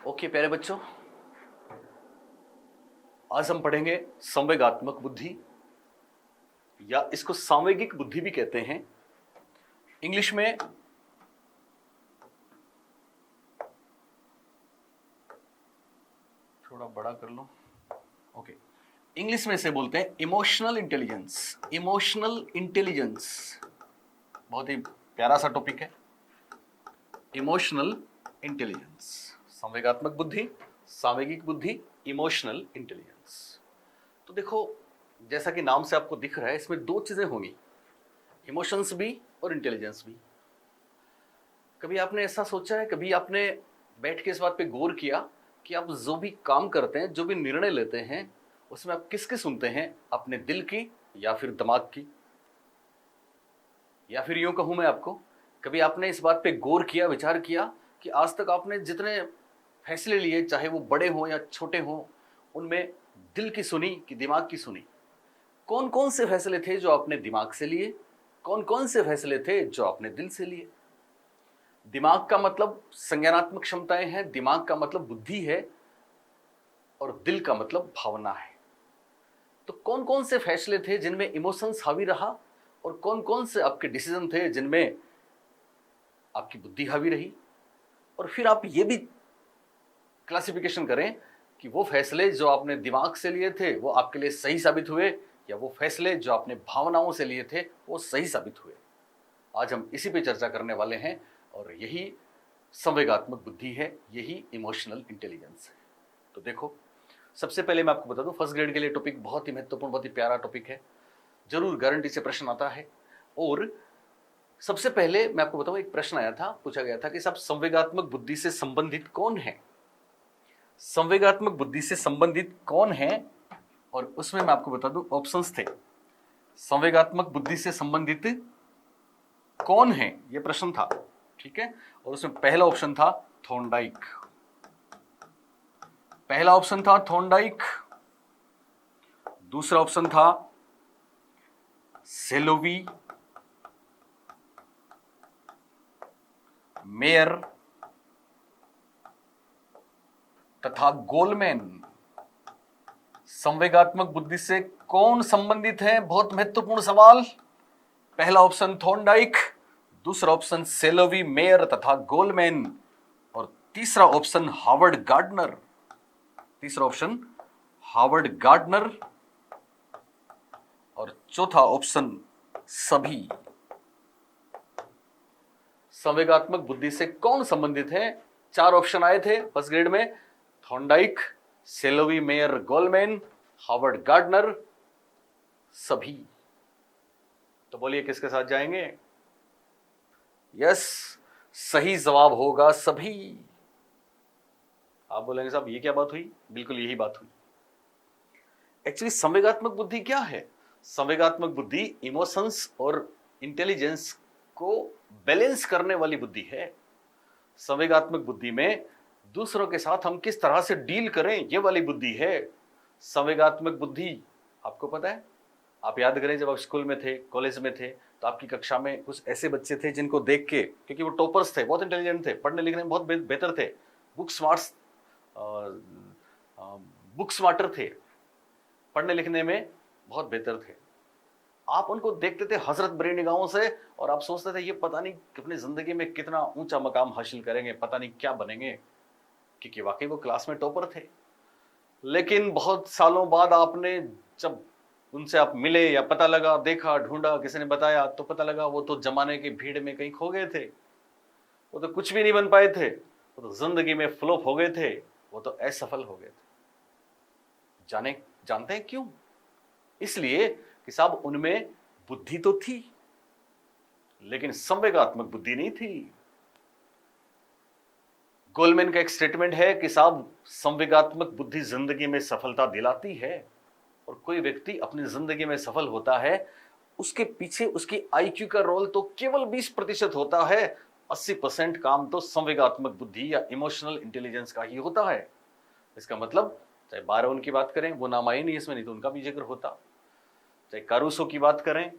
Okay प्यारे बच्चों, आज हम पढ़ेंगे संवेगात्मक बुद्धि या इसको सामवेगिक बुद्धि भी कहते हैं। इंग्लिश में थोड़ा बड़ा कर लो। ओके, इंग्लिश में इसे बोलते हैं इमोशनल इंटेलिजेंस। इमोशनल इंटेलिजेंस बहुत ही प्यारा सा टॉपिक है। इमोशनल इंटेलिजेंस, संवेगात्मक बुद्धि, सामवेगिक बुद्धि, इमोशनल इंटेलिजेंस। तो देखो, जैसा कि नाम से आपको दिख रहा है, इसमें दो चीजें होंगी, इमोशंस भी और इंटेलिजेंस भी। कभी आपने ऐसा सोचा है, कभी आपने बैठ के इस बात पे गौर किया कि आप जो भी काम करते हैं, जो भी निर्णय लेते हैं, उसमें आप किसकी सुनते हैं, अपने दिल की या फिर दिमाग की? या फिर यूं कहूं मैं आपको, कभी आपने इस बात पे गौर किया, विचार किया कि आज तक आपने जितने फैसले लिए, चाहे वो बड़े हों या छोटे हों, उनमें दिल की सुनी कि दिमाग की सुनी? कौन कौन से फैसले थे जो आपने दिमाग से लिए, कौन कौन से फैसले थे जो आपने दिल से लिए? दिमाग का मतलब संज्ञानात्मक क्षमताएं हैं, दिमाग का मतलब बुद्धि है, और दिल का मतलब भावना है। तो कौन कौन से फैसले थे जिनमें इमोशंस हावी रहा, और कौन कौन से आपके डिसीजन थे जिनमें आपकी बुद्धि हावी रही? और फिर आप ये भी क्लासिफिकेशन करें कि वो फैसले जो आपने दिमाग से लिए थे वो आपके लिए सही साबित हुए, या वो फैसले जो आपने भावनाओं से लिए थे वो सही साबित हुए। आज हम इसी पे चर्चा करने वाले हैं, और यही संवेगात्मक बुद्धि है, यही इमोशनल इंटेलिजेंस है। तो देखो, सबसे पहले मैं आपको बता दूं, फर्स्ट ग्रेड के लिए टॉपिक बहुत ही महत्वपूर्ण, बहुत ही प्यारा टॉपिक है, जरूर गारंटी से प्रश्न आता है। और सबसे पहले मैं आपको बताऊं, एक प्रश्न आया था, पूछा गया था कि साहब संवेगात्मक बुद्धि से संबंधित कौन है? संवेगात्मक बुद्धि से संबंधित कौन है? और उसमें मैं आपको बता दूं, ऑप्शंस थे। संवेगात्मक बुद्धि से संबंधित कौन है, यह प्रश्न था, ठीक है। और उसमें पहला ऑप्शन था थॉर्नडाइक। पहला ऑप्शन था थॉर्नडाइक, दूसरा ऑप्शन था सेलोवी, मेयर तथा गोलमैन। संवेगात्मक बुद्धि से कौन संबंधित है? बहुत महत्वपूर्ण सवाल। पहला ऑप्शन थॉर्नडाइक, दूसरा ऑप्शन सेलोवी, मेयर तथा गोलमैन, और तीसरा ऑप्शन हार्वर्ड गार्डनर। तीसरा ऑप्शन हार्वर्ड गार्डनर, और चौथा ऑप्शन सभी। संवेगात्मक बुद्धि से कौन संबंधित है? चार ऑप्शन आए थे फर्स्ट ग्रेड में, Thorndike, Salovey, Mayer, Goleman, Howard Gardner, सभी। तो बोलिए किसके साथ जाएंगे? यस, सही जवाब होगा सभी। आप बोलेंगे साहब ये क्या बात हुई? बिल्कुल यही बात हुई। एक्चुअली संवेगात्मक बुद्धि क्या है? संवेगात्मक बुद्धि इमोशंस और इंटेलिजेंस को बैलेंस करने वाली बुद्धि है। संवेगात्मक बुद्धि में दूसरों के साथ हम किस तरह से डील करें, ये वाली बुद्धि है संवेगात्मक बुद्धि। आपको पता है, आप याद करें जब आप स्कूल में थे, कॉलेज में थे, तो आपकी कक्षा में कुछ ऐसे बच्चे थे जिनको देख के, क्योंकि वो टॉपर्स थे, बहुत इंटेलिजेंट थे, पढ़ने लिखने में बहुत बेहतर थे, बुक स्मार्टर थे, पढ़ने लिखने में बहुत बेहतर थे। आप उनको देखते थे हजरत भरी निगाहों से, और आप सोचते थे ये पता नहीं अपनी जिंदगी में कितना ऊंचा मकाम हासिल करेंगे, पता नहीं क्या बनेंगे, क्योंकि वाकई वो क्लास में टॉपर थे। लेकिन बहुत सालों बाद आपने जब उनसे आप मिले, या पता लगा, देखा, ढूंढा, किसी ने बताया, तो पता लगा वो तो जमाने की भीड़ में कहीं खो गए थे, वो तो कुछ भी नहीं बन पाए थे, वो तो जिंदगी में फ्लॉप हो गए थे, वो तो असफल हो गए थे। जानते हैं क्यों? इसलिए कि साहब उनमें बुद्धि तो थी, लेकिन संवेगात्मक बुद्धि नहीं थी। गोलमैन का एक स्टेटमेंट है कि साहब संवेगात्मक बुद्धि जिंदगी में सफलता दिलाती है, और कोई व्यक्ति अपनी जिंदगी में सफल होता है, उसके पीछे उसकी आईक्यू का रोल तो केवल 20% होता है, 80% काम तो संवेगात्मक बुद्धि या इमोशनल इंटेलिजेंस का ही होता है। इसका मतलब चाहे बारोन की बात करें, वो नाम आई नहीं इसमें, नहीं तो उनका भी जिक्र होता, चाहे कारूसो की बात करें,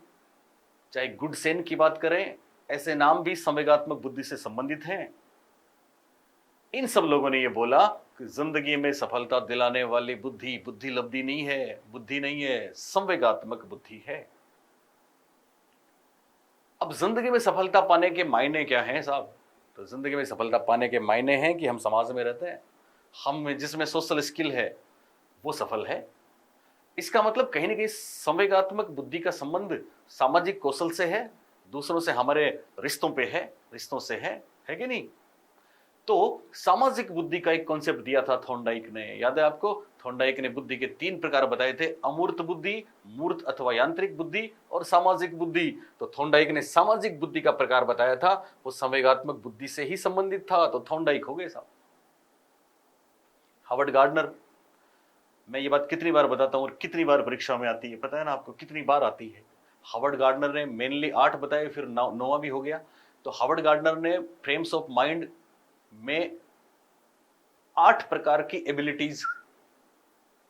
चाहे गुडसेन की बात करें, ऐसे नाम भी संवेगात्मक बुद्धि से संबंधित हैं। इन सब लोगों ने ये बोला कि जिंदगी में सफलता दिलाने वाली बुद्धि बुद्धि लब्धि नहीं है, बुद्धि नहीं है, संवेगात्मक बुद्धि है। अब जिंदगी में सफलता पाने के मायने क्या हैं साहब? तो जिंदगी में सफलता पाने के मायने हैं कि हम समाज में रहते हैं, हम जिसमें सोशल स्किल है वो सफल है। इसका मतलब कहीं ना कहीं संवेगात्मक बुद्धि का संबंध सामाजिक कौशल से है, दूसरों से हमारे रिश्तों पे है, रिश्तों से है कि नहीं? तो सामाजिक बुद्धि का एक कॉन्सेप्ट दिया था थॉर्नडाइक ने, याद है आपको? थॉर्नडाइक ने बुद्धि के 3 प्रकार बताए थे, अमूर्त बुद्धि, मूर्त अथवा यांत्रिक बुद्धि और सामाजिक बुद्धि। तो थॉर्नडाइक ने सामाजिक बुद्धि का प्रकार बताया था, वो संवेगात्मक बुद्धि से ही संबंधित था, तो थॉर्नडाइक हो गए साहब। हार्वर्ड गार्डनर, मैं ये बात कितनी बार बताता हूं और कितनी बार परीक्षा में आती है, पता है ना आपको कितनी बार आती है? हार्वर्ड गार्डनर ने मेनली 8 बताए, फिर 9वां भी हो गया। तो हार्वर्ड गार्डनर ने फ्रेम्स ऑफ माइंड में 8 प्रकार की एबिलिटीज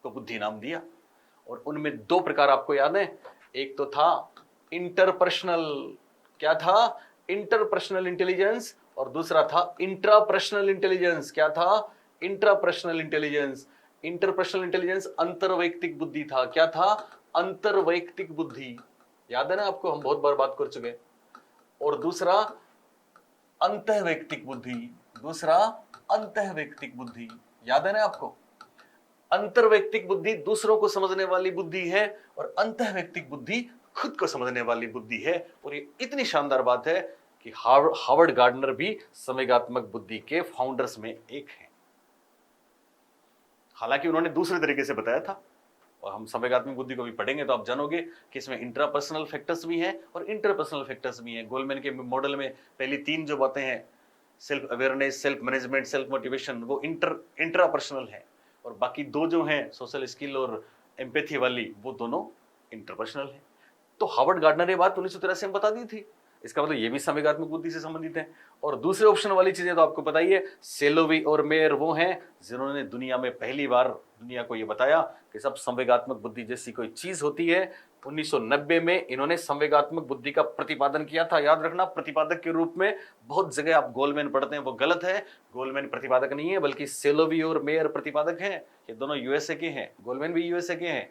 को बुद्धि नाम दिया, और उनमें 2 प्रकार आपको याद है। एक तो था इंटरपर्सनल, क्या था? इंटरपर्सनल इंटेलिजेंस, और दूसरा था इंट्रापर्सनल इंटेलिजेंस। क्या था? Intrapersonal intelligence. इंटरपर्सनल इंटेलिजेंस अंतरवैयक्तिक बुद्धि था। क्या था? अंतरवैयक्तिक बुद्धि। याद है ना आपको, हम बहुत बार बात कर चुके। और दूसरा अंतःवैयक्तिक बुद्धि, दूसरा अंतःवैयक्तिक बुद्धि, याद है ना आपको? अंतर्वैयक्तिक बुद्धि दूसरों को समझने वाली बुद्धि है, और अंतःवैयक्तिक बुद्धि खुद को समझने वाली बुद्धि है। और ये इतनी शानदार बात है कि हार्वर्ड गार्डनर भी संवेगात्मक बुद्धि के फाउंडर्स में एक हैं। हालांकि उन्होंने दूसरे तरीके से बताया था, और हम संवेगात्मक बुद्धि को भी पढ़ेंगे तो आप जानोगे कि इसमें इंट्रापर्सनल फैक्टर्स भी हैं और इंटरपर्सनल फैक्टर्स भी हैं। गोलमैन के मॉडल में पहली 3 जो बातें हैं, self awareness, self management, self motivation, वो इंट्रापर्सनल है, और बाकी 2 जो हैं, सोशल स्किल और एम्पैथी वाली, वो दोनों इंटरपर्सनल है। तो हार्वर्ड गार्डनर ने बात 1983 में बता दी थी। इसका मतलब ये भी संवेगात्मक बुद्धि से संबंधित है। और दूसरे ऑप्शन वाली चीजें तो आपको पता ही है, सेलोवी और मेयर वो हैं जिन्होंने दुनिया में पहली बार दुनिया को ये बताया कि सब संवेगात्मक बुद्धि जैसी कोई चीज होती है। 1990 में इन्होंने संवेगात्मक बुद्धि का प्रतिपादन किया था। याद रखना, प्रतिपादक के रूप में बहुत जगह आप गोलमैन पढ़ते हैं, वो गलत है। गोलमैन प्रतिपादक नहीं है, बल्कि सेलोवी और मेयर प्रतिपादक हैं। ये दोनों यूएसए के हैं, गोलमैन भी यूएसए के हैं।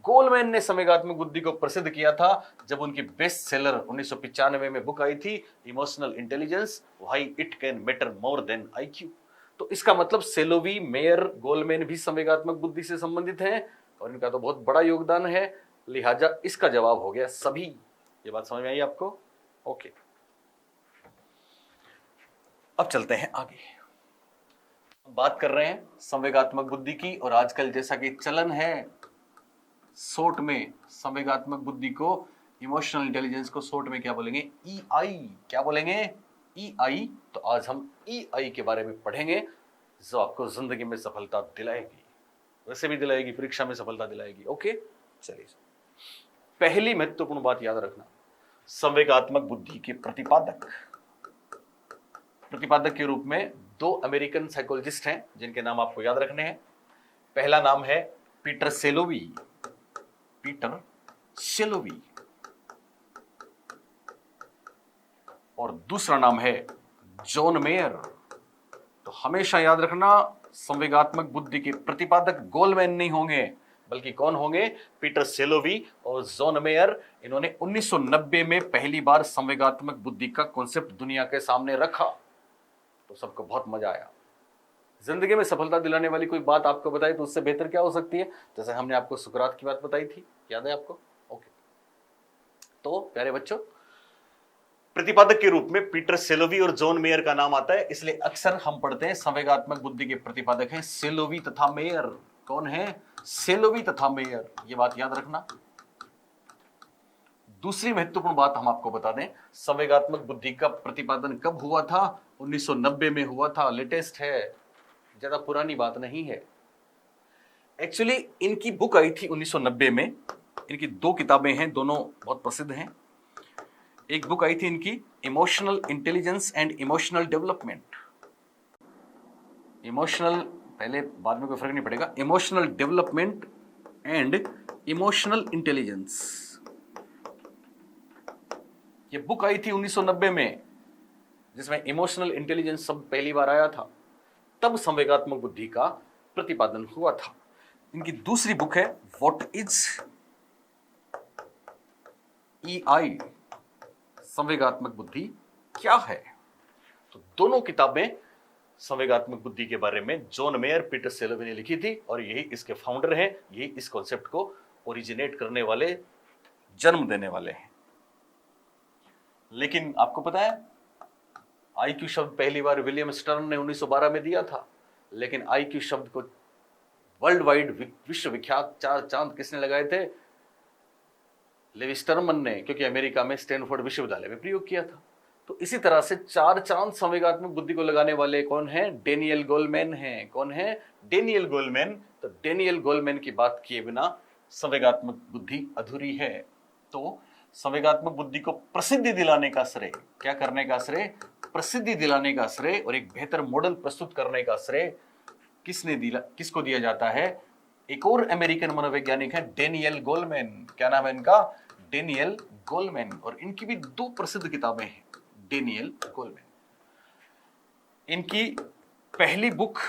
गोलमैन ने संवेगात्मक बुद्धि को प्रसिद्ध किया था जब उनकी बेस्ट सेलर 1995 में बुक आई थी, emotional intelligence, why it can matter more than IQ. तो इसका मतलब सेलोवी, मेयर, गोलमैन भी संवेगात्मक बुद्धि से संबंधित हैं, और इनका तो बहुत बड़ा योगदान है। लिहाजा इसका जवाब हो गया सभी। ये बात समझ में आई आपको? ओके, अब चलते हैं आगे। बात कर रहे हैं संवेगात्मक बुद्धि की, और आजकल जैसा कि चलन है शॉर्ट में संवेगात्मक बुद्धि को, इमोशनल इंटेलिजेंस को शॉर्ट में क्या बोलेंगे? ईआई। क्या बोलेंगे? ईआई। तो आज हम ईआई के बारे में पढ़ेंगे, जो आपको जिंदगी में सफलता दिलाएगी, वैसे भी दिलाएगी, परीक्षा में सफलता दिलाएगी। ओके, चलिए। पहली महत्वपूर्ण बात याद रखना, संवेगात्मक बुद्धि के प्रतिपादक के रूप में 2 अमेरिकन साइकोलॉजिस्ट हैं जिनके नाम आपको याद रखने हैं। पहला नाम है पीटर सेलोवी, पीटर सेलोवी, और दूसरा नाम है जॉन मेयर। तो हमेशा याद रखना, संवेगात्मक बुद्धि के प्रतिपादक गोलमैन नहीं होंगे, बल्कि कौन होंगे? पीटर सेलोवी और जॉन मेयर। इन्होंने 1990 में पहली बार संवेगात्मक बुद्धि का कॉन्सेप्ट दुनिया के सामने रखा, तो सबको बहुत मजा आया। जिंदगी में सफलता दिलाने वाली कोई बात आपको बताई तो उससे बेहतर क्या हो सकती है? जैसे हमने आपको सुकरात की बात बताई थी, याद है आपको? ओके, तो प्यारे बच्चों, प्रतिपादक के रूप में पीटर सेलोवी और जॉन मेयर का नाम आता है, इसलिए अक्सर हम पढ़ते हैं संवेगात्मक बुद्धि के प्रतिपादक हैं सेलोवी तथा मेयर। कौन है? सेलोवी तथा मेयर। ये बात याद रखना। दूसरी महत्वपूर्ण बात हम आपको बता दें, संवेगात्मक बुद्धि का प्रतिपादन कब हुआ था? 1990 में हुआ था। लेटेस्ट है, ज्यादा पुरानी बात नहीं है। एक्चुअली इनकी बुक आई थी 1990 में। इनकी 2 किताबें हैं, दोनों बहुत प्रसिद्ध हैं। एक बुक आई थी इनकी, emotional intelligence and emotional development. Emotional, पहले बाद में कोई फर्क नहीं पड़ेगा, emotional development and emotional intelligence. ये बुक आई थी 1990 में, जिसमें इमोशनल इंटेलिजेंस शब्द पहली बार आया था। तब संवेगात्मक बुद्धि का प्रतिपादन हुआ था। इनकी दूसरी बुक है व्हाट इज ईआई, संवेगात्मक बुद्धि क्या है। तो दोनों किताबें संवेगात्मक बुद्धि के बारे में जॉन मेयर, पीटर सेलोवी ने लिखी थी और यही इसके फाउंडर हैं, यही इस कॉन्सेप्ट को ओरिजिनेट करने वाले, जन्म देने वाले हैं। लेकिन आपको पता है आईक्यू शब्द पहली बार विलियम स्टर्न ने 1912 में दिया था, लेकिन आईक्यू शब्द को वर्ल्ड वाइड, विश्व विख्यात 4 चांद किसने लगाए थे? लेवी स्टर्मन ने, क्योंकि अमेरिका में स्टैनफोर्ड विश्वविद्यालय में प्रयोग किया था। तो इसी तरह से 4 चांद संवेगात्मक बुद्धि को लगाने वाले कौन है? डेनियल गोलमैन हैं। कौन है? Daniel Goleman. तो डेनियल गोलमैन की बात किए बिना संवेगात्मक बुद्धि अधूरी है। तो संवेगात्मक बुद्धि को प्रसिद्धि दिलाने का श्रेय, क्या करने का श्रेय? प्रसिद्धि दिलाने का श्रेय और एक बेहतर मॉडल प्रस्तुत करने का श्रेय किसको दिया जाता है? एक और अमेरिकन मनोवैज्ञानिक है डेनियल गोलमैन। क्या नाम है इनका? Daniel Goleman. और इनकी भी 2 प्रसिद्ध किताबें हैं, डेनियल गोलमैन। इनकी पहली बुक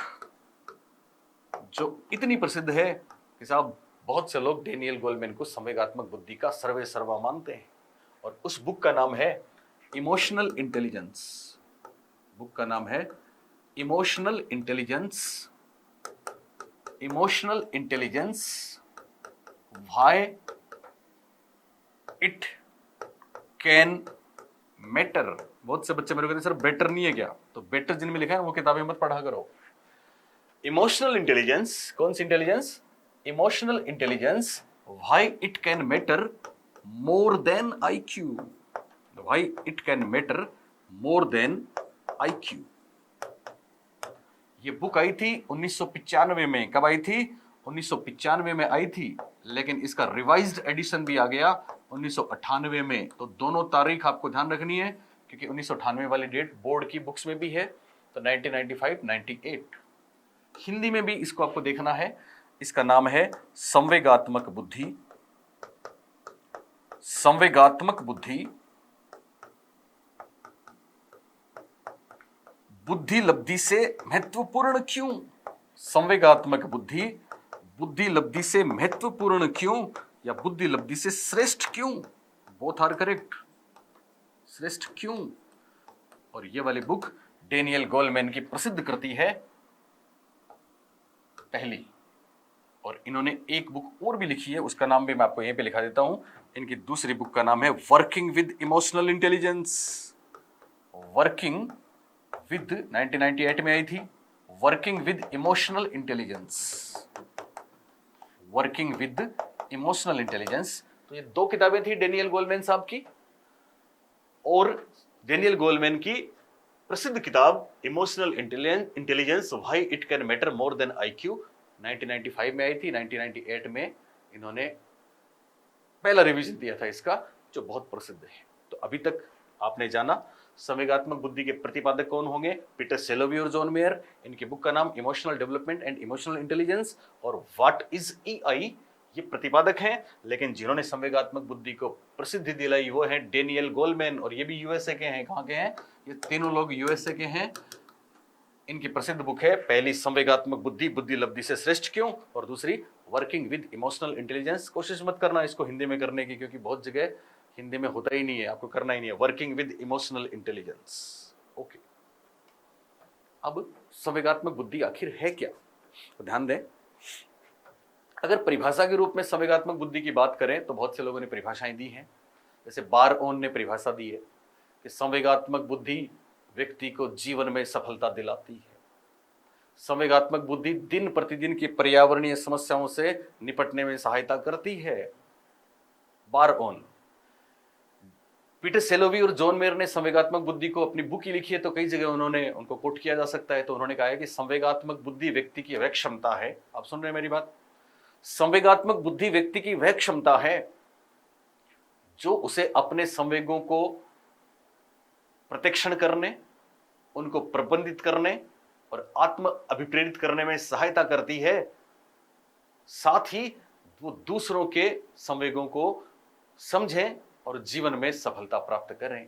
जो इतनी प्रसिद्ध है कि साहब बहुत से लोग डेनियल गोलमैन को संवेगात्मक बुद्धि का सर्वे सर्वा मानते हैं, और उस बुक का नाम है इमोशनल इंटेलिजेंस। बुक का नाम है emotional intelligence. Emotional intelligence why it can matter. बहुत से बच्चे मेरे को कहते हैं सर बेटर नहीं है क्या? तो बेटर जिनमें लिखा है वो किताबें मत पढ़ा करो। इमोशनल इंटेलिजेंस, कौन सी intelligence? Emotional intelligence why it can matter more than IQ. Why it can matter more than IQ. ये बुक आई थी 1995 में। कब आई थी? 1995 में आई थी, लेकिन इसका रिवाइज्ड एडिशन भी आ गया 1998 में। तो दोनों तारीख आपको ध्यान रखनी है, क्योंकि 1998 वाली डेट बोर्ड की बुक्स में भी है। तो 1995, 98 हिंदी में भी इसको आपको देखना है। इसका नाम है संवेगात्मक बुद्धि। संवेगात्मक बुद्धि, बुद्धि लब्धि से महत्वपूर्ण क्यों? संवेगात्मक बुद्धि बुद्धि लब्धि से महत्वपूर्ण क्यों, या बुद्धि लब्धि से श्रेष्ठ क्यों? Both are correct. श्रेष्ठ क्यों? और ये वाली बुक डेनियल गोलमैन की प्रसिद्ध कृति है पहली। और इन्होंने एक बुक और भी लिखी है, उसका नाम भी मैं आपको यहीं पे लिखा देता हूं। इनकी दूसरी बुक का नाम है working with emotional intelligence. Working with 1998 में आई थी, working with emotional intelligence. Working with emotional intelligence. तो ये 2 किताबें थी डेनियल गोलमैन साहब की। और डेनियल गोलमैन की प्रसिद्ध किताब emotional intelligence why it can matter more than IQ 1995 में आई थी। 1998 में इन्होंने पहला रिवीजन दिया था इसका, जो बहुत प्रसिद्ध है। तो अभी तक आपने जाना संवेगात्मक बुद्धि के प्रतिपादक कौन होंगे? पीटर सेलोवी और जॉन मेयर। इनकी बुक का नाम emotional development and emotional intelligence. और व्हाट इज ईआई, ये प्रतिपादक हैं। लेकिन जिन्होंने संवेगात्मक बुद्धि को प्रसिद्धि दिलाई वो हैं डेनियल गोलमैन, और ये भी यूएसए के हैं। कहाँ के हैं? ये तीनों लोग यूएसए के हैं। इनकी प्रसिद्ध बुक है पहली संवेगात्मक बुद्धि, बुद्धि लब्धि से श्रेष्ठ क्यों, और दूसरी वर्किंग विद इमोशनल इंटेलिजेंस। कोशिश मत करना इसको हिंदी में करने की, क्योंकि बहुत जगह हिंदी में होता ही नहीं है, आपको करना ही नहीं है। Working with emotional intelligence. Okay, अब संवेगात्मक बुद्धि आखिर है क्या? तो ध्यान दें, अगर परिभाषा के रूप में संवेगात्मक बुद्धि की बात करें तो बहुत से लोगों ने परिभाषाएं दी हैं। जैसे बारओन ने परिभाषा दी है कि संवेगात्मक बुद्धि व्यक्ति को जीवन में सफलता दिलाती है। संवेगात्मक बुद्धि दिन प्रतिदिन की पर्यावरणीय समस्याओं से निपटने में सहायता करती है। बारओन। पीटर सेलोवी और जॉन मेयर ने संवेगात्मक बुद्धि को अपनी बुक ही लिखी है, तो कई जगह उन्होंने उनको कोट किया जा सकता है। तो उन्होंने कहा है कि संवेगात्मक बुद्धि व्यक्ति की वह क्षमता है, आप सुन रहे हैं मेरी बात? संवेगात्मक बुद्धि व्यक्ति की वह क्षमता है जो उसे अपने संवेगों को प्रत्यक्षण करने, उनको प्रबंधित करने और आत्म अभिप्रेरित करने में सहायता करती है। साथ ही वो दूसरों के संवेगों को समझें और जीवन में सफलता प्राप्त करें।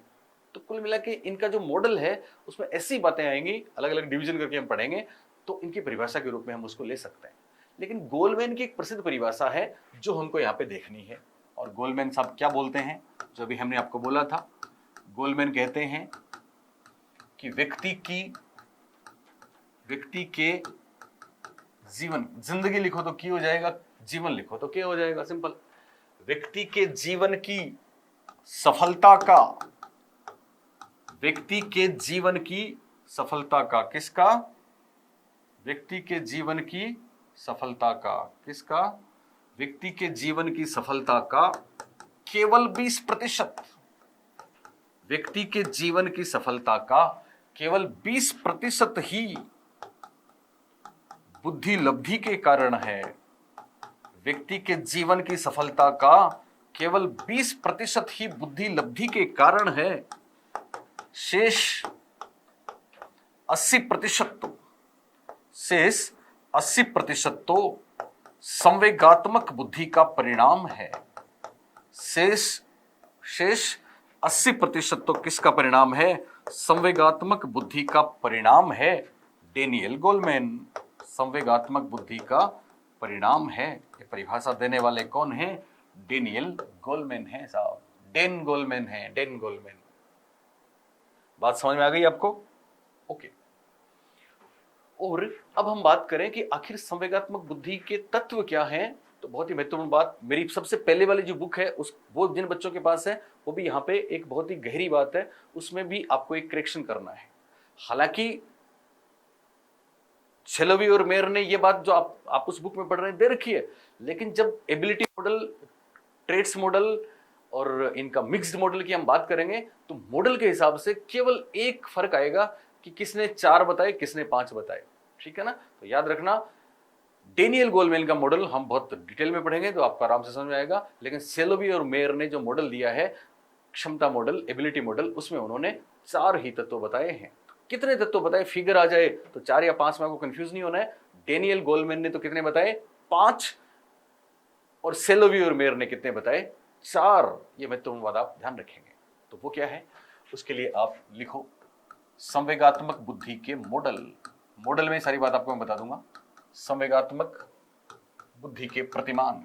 तो कुल मिला के इनका जो मॉडल है उसमें ऐसी बातें आएंगी, अलग अलग डिवीजन करके हम पढ़ेंगे। तो इनकी परिभाषा के रूप में हम उसको ले सकते हैं। लेकिन गोलमैन की एक प्रसिद्ध परिभाषा है जो हमको यहाँ पे देखनी है। और गोलमैन साहब क्या बोलते हैं, जो भी हमने आपको बोला था, गोलमैन कहते हैं कि व्यक्ति के जीवन, जिंदगी लिखो तो की हो जाएगा, जीवन लिखो तो क्या हो जाएगा, सिंपल। व्यक्ति के जीवन की सफलता का, व्यक्ति के जीवन की सफलता का, किसका, व्यक्ति के जीवन की सफलता का, किसका, व्यक्ति के जीवन की सफलता का केवल 20%, व्यक्ति के जीवन की सफलता का केवल 20% ही बुद्धि लब्धि के कारण है। व्यक्ति के जीवन की सफलता का केवल 20% ही बुद्धि लब्धि के कारण है। शेष 80% तो संवेगात्मक बुद्धि का परिणाम है। शेष 80% तो किसका परिणाम है, संवेगात्मक बुद्धि का परिणाम है। डेनियल गोलमैन संवेगात्मक बुद्धि का परिणाम है। ये परिभाषा देने वाले कौन हैं, डेनियल गोलमैन है साहब, डेन गोलमैन है, डेन गोलमैन। बात समझ में आ गई आपको? ओके। और अब हम बात करें कि आखिर संवेगात्मक बुद्धि के तत्व क्या हैं, तो बहुत ही महत्वपूर्ण बात, मेरी सबसे पहले वाली जो बुक है उस, वो जिन बच्चों के पास है, वो भी यहाँ पे एक बहुत ही गहरी बात है, उसमें भी आपको एक करेक्शन करना है। हालांकि शेलोवी और मेयर ने ये बात जो आप उस बुक में पढ़ रहे हैं दे रखी है, लेकिन जब एबिलिटी मॉडल, ट्रेट्स मॉडल और इनका मिक्स्ड मॉडल की हम बात करेंगे, तो मॉडल के हिसाब से केवल एक फर्क आएगा कि किसने 4 बताए, किसने 5 बताए, ठीक है ना। तो याद रखना, डेनियल गोलमैन का मॉडल हम बहुत डिटेल में पढ़ेंगे तो आपको आराम से समझ में आएगा, लेकिन शेलोवी और मेयर ने जो मॉडल दिया है, क्षमता मॉडल, एबिलिटी मॉडल, उसमें उन्होंने 4 ही तत्व बताए हैं। कितने तत्व बताए, फिगर आ जाए तो 4 या 5 में आपको कंफ्यूज नहीं होना है। डेनियल गोलमैन ने तो कितने बताए, 5, और शेलोवी और मेयर ने कितने बताए, 4। ये महत्वपूर्ण बात आप ध्यान रखेंगे। तो वो क्या है, उसके लिए आप लिखो संवेगात्मक बुद्धि के मॉडल। मॉडल में सारी बात आपको मैं बता दूंगा। संवेगात्मक बुद्धि के प्रतिमान,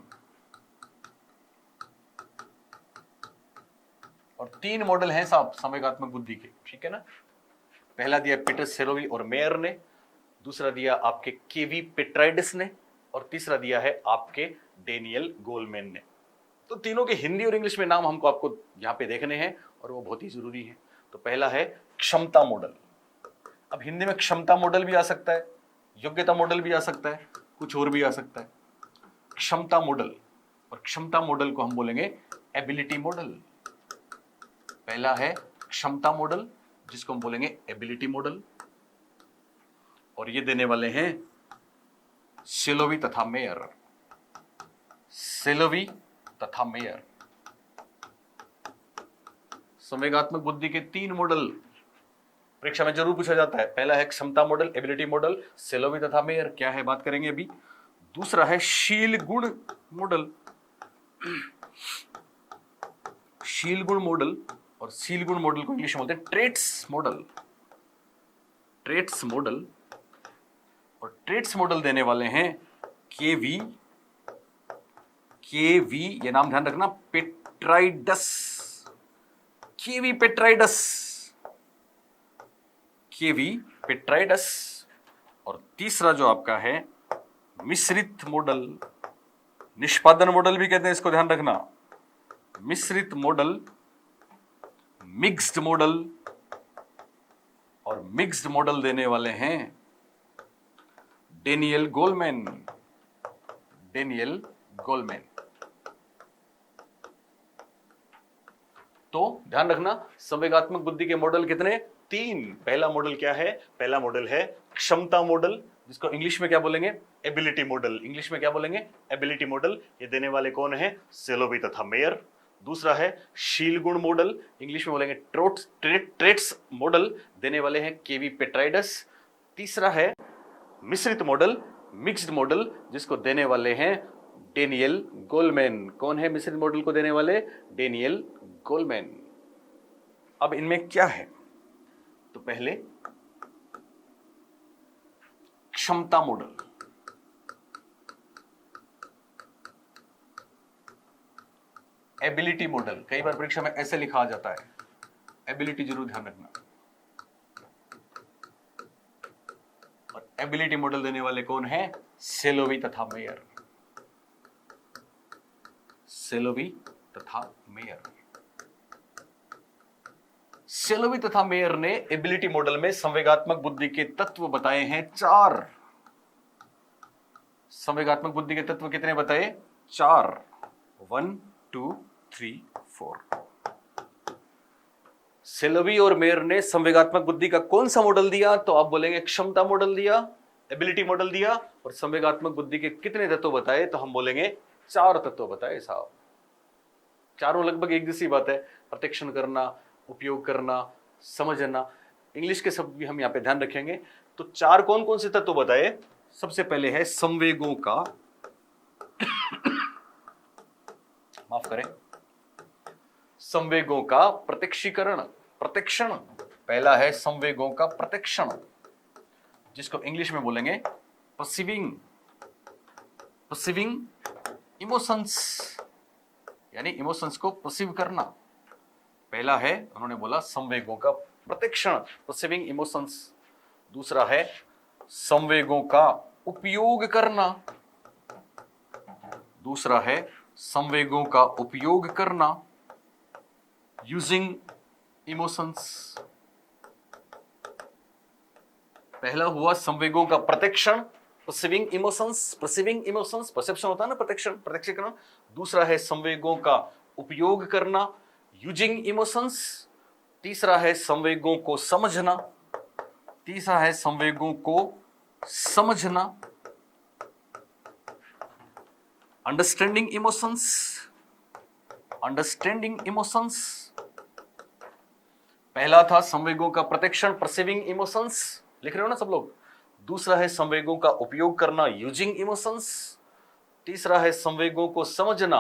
और 3 मॉडल हैं साहब संवेगात्मक बुद्धि के, ठीक है ना। पहला दिया पीटर शेलोवी और मेयर ने, दूसरा दिया आपके केवी पेट्राइडस ने, और तीसरा दिया है आपके डेनियल गोलमैन ने। तो तीनों के हिंदी और इंग्लिश में नाम हमको आपको यहाँ पे देखने हैं, और वो बहुत ही जरूरी है। तो पहला है क्षमता मॉडल। अब हिंदी में क्षमता मॉडल भी आ सकता है, योग्यता मॉडल भी आ सकता है, कुछ और भी आ सकता है। क्षमता मॉडल, और क्षमता मॉडल को हम बोलेंगे एबिलिटी मॉडल। पहला है क्षमता मॉडल, जिसको हम बोलेंगे एबिलिटी मॉडल, और ये देने वाले हैं शेलोवी तथा मेयर। शेलोवी तथा मेयर। संवेगात्मक बुद्धि के 3 मॉडल परीक्षा में जरूर पूछा जाता है। पहला है क्षमता मॉडल, एबिलिटी मॉडल, शेलोवी तथा मेयर, क्या है बात करेंगे अभी। दूसरा है शील गुण मॉडल, शील गुण मॉडल, और शील गुण मॉडल को इंग्लिश में बोलते हैं ट्रेट्स मॉडल। ट्रेट्स मॉडल, और ट्रेट्स मॉडल देने वाले हैं केवी, ये नाम ध्यान रखना, पेट्राइडस, केवी पेट्राइडस, केवी पेट्राइडस। और तीसरा जो आपका है मिश्रित मॉडल, निष्पादन मॉडल भी कहते हैं इसको, ध्यान रखना, मिश्रित मॉडल, मिक्स्ड मॉडल, और मिक्स्ड मॉडल देने वाले हैं डेनियल गोलमैन, डेनियल गोलमैन। तो ध्यान रखना, संवेगात्मक बुद्धि के मॉडल कितने, 3। पहला मॉडल क्या है, पहला मॉडल है क्षमता मॉडल, जिसको इंग्लिश में क्या बोलेंगे, एबिलिटी मॉडल। इंग्लिश में क्या बोलेंगे, एबिलिटी मॉडल। ये देने वाले कौन है, शेलोवी तथा मेयर। दूसरा है शील गुण मॉडल, इंग्लिश में बोलेंगे ट्रेट्स मॉडल, देने वाले हैं केवी पेट्राइडस। तीसरा है मिश्रित मॉडल, मिक्स्ड मॉडल, जिसको देने वाले हैं डेनियल गोलमैन। कौन है मिश्रित मॉडल को देने वाले, डेनियल गोलमैन। अब इनमें क्या है, तो पहले क्षमता मॉडल। एबिलिटी मॉडल, कई बार परीक्षा में ऐसे लिखा आ जाता है, एबिलिटी जरूर ध्यान रखना। और एबिलिटी मॉडल देने वाले कौन है? सेलोवी तथा मेयर। सेलोवी तथा मेयर। सेलोवी तथा मेयर ने एबिलिटी मॉडल में संवेगात्मक बुद्धि के तत्व बताए हैं 4। संवेगात्मक बुद्धि के तत्व कितने बताए? 4। 1 2 3 4। सेलोवी और मेयर ने संवेगात्मक बुद्धि का कौन सा मॉडल दिया? तो आप बोलेंगे क्षमता मॉडल दिया, एबिलिटी मॉडल दिया। और संवेगात्मक बुद्धि के कितने तत्व बताए? तो हम बोलेंगे 4 तत्व बताए साहब। चारों लगभग एक जैसी बात है, प्रत्यक्षण करना, उपयोग करना, समझना। इंग्लिश के शब्द भी हम यहाँ पे ध्यान रखेंगे। तो 4 कौन कौन से तत्व बताए? सबसे पहले है संवेगों का माफ करें, संवेगों का प्रत्यक्षीकरण, प्रत्यक्षण। पहला है संवेगों का प्रत्यक्षण, जिसको इंग्लिश में बोलेंगे परसीविंग, परसीविंग इमोशंस, यानी इमोशंस को परसीव करना। पहला है, उन्होंने बोला संवेगों का प्रत्यक्षण, परसीविंग इमोशंस। दूसरा है संवेगों का उपयोग करना। दूसरा है संवेगों का उपयोग करना, यूजिंग इमोशंस। पहला हुआ संवेगों का प्रत्यक्षण, perceiving emotions, perceiving emotions, perception होता है ना, प्रत्यक्षण, प्रत्यक्षीकरण। दूसरा है संवेगों का उपयोग करना, यूजिंग इमोशंस। तीसरा है संवेगों को समझना। तीसरा है संवेगों को समझना, अंडरस्टैंडिंग इमोशंस, अंडरस्टैंडिंग इमोशंस। पहला था संवेगों का प्रत्यक्षण, परसीविंग इमोशंस, लिख रहे हो ना सब लोग। दूसरा है संवेगों का उपयोग करना, यूजिंग इमोशंस। तीसरा है संवेगों को समझना,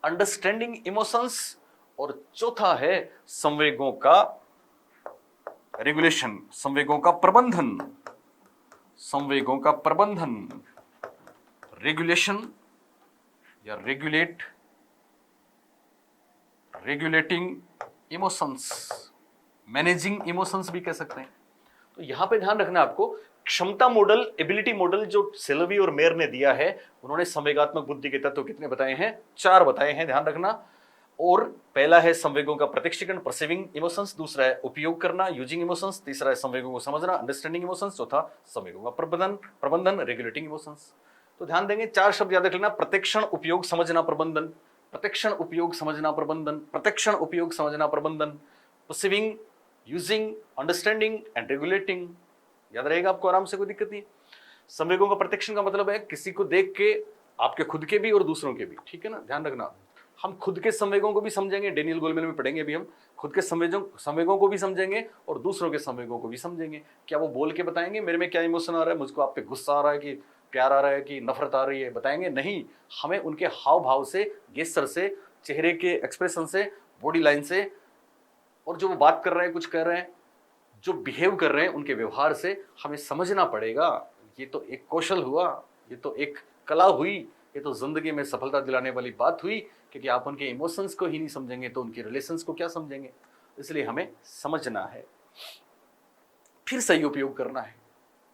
अंडरस्टैंडिंग इमोशंस। और चौथा है संवेगों का रेगुलेशन, संवेगों का प्रबंधन, संवेगों का प्रबंधन, रेगुलेशन या regulate, regulating emotions, managing emotions भी कह सकते हैं। तो यहां पे ध्यान रखना आपको, क्षमता मॉडल, एबिलिटी मॉडल जो सेलोवी और मेयर ने दिया है, उन्होंने संवेगात्मक बुद्धि के तत्व कितने बताए हैं? 4 बताए हैं, ध्यान रखना। और पहला है संवेगों का प्रत्यक्षीकरण, परसीविंग इमोशंस। दूसरा है उपयोग करना, यूजिंग इमोशंस। तीसरा है संवेगों को समझना, अंडरस्टैंडिंग इमोशंस। चौथा संवेगों का प्रबंधन, प्रबंधन, रेगुलेटिंग इमोशंस। तो ध्यान देंगे 4 शब्द याद रख लेना, प्रत्यक्षण, उपयोग, समझना, प्रबंधन। प्रत्यक्षण, उपयोग, समझना, प्रबंधन। प्रत्यक्षण, उपयोग, समझना, प्रबंधन। Perceiving, using, understanding and regulating. याद रहेगा आपको आराम से, कोई दिक्कत नहीं। संवेगों का प्रत्यक्षण का मतलब है किसी को देख के, आपके खुद के भी और दूसरों के भी, ठीक है ना, ध्यान रखना। हम खुद के संवेगों को भी समझेंगे, डेनियल गोलमैन में पढ़ेंगे भी हम, खुद के संवेगों को भी समझेंगे और दूसरों के संवेगों को भी समझेंगे। क्या वो बोल के बताएंगे मेरे में क्या इमोशन आ रहा है, मुझको आप पे गुस्सा आ रहा है कि प्यार आ रहा है कि नफरत आ रही है, बताएंगे नहीं। हमें उनके हाव भाव से, गेस्चर से, चेहरे के एक्सप्रेशन से, बॉडी लाइन से, और जो वो बात कर रहे हैं, कुछ कर रहे हैं, जो बिहेव कर रहे हैं, उनके व्यवहार से हमें समझना पड़ेगा। ये तो एक कौशल हुआ, ये तो एक कला हुई, ये तो जिंदगी में सफलता दिलाने वाली बात हुई। क्योंकि आप उनके इमोशंस को ही नहीं समझेंगे तो उनके रिलेशंस को क्या समझेंगे। इसलिए हमें समझना है, फिर सही उपयोग करना है।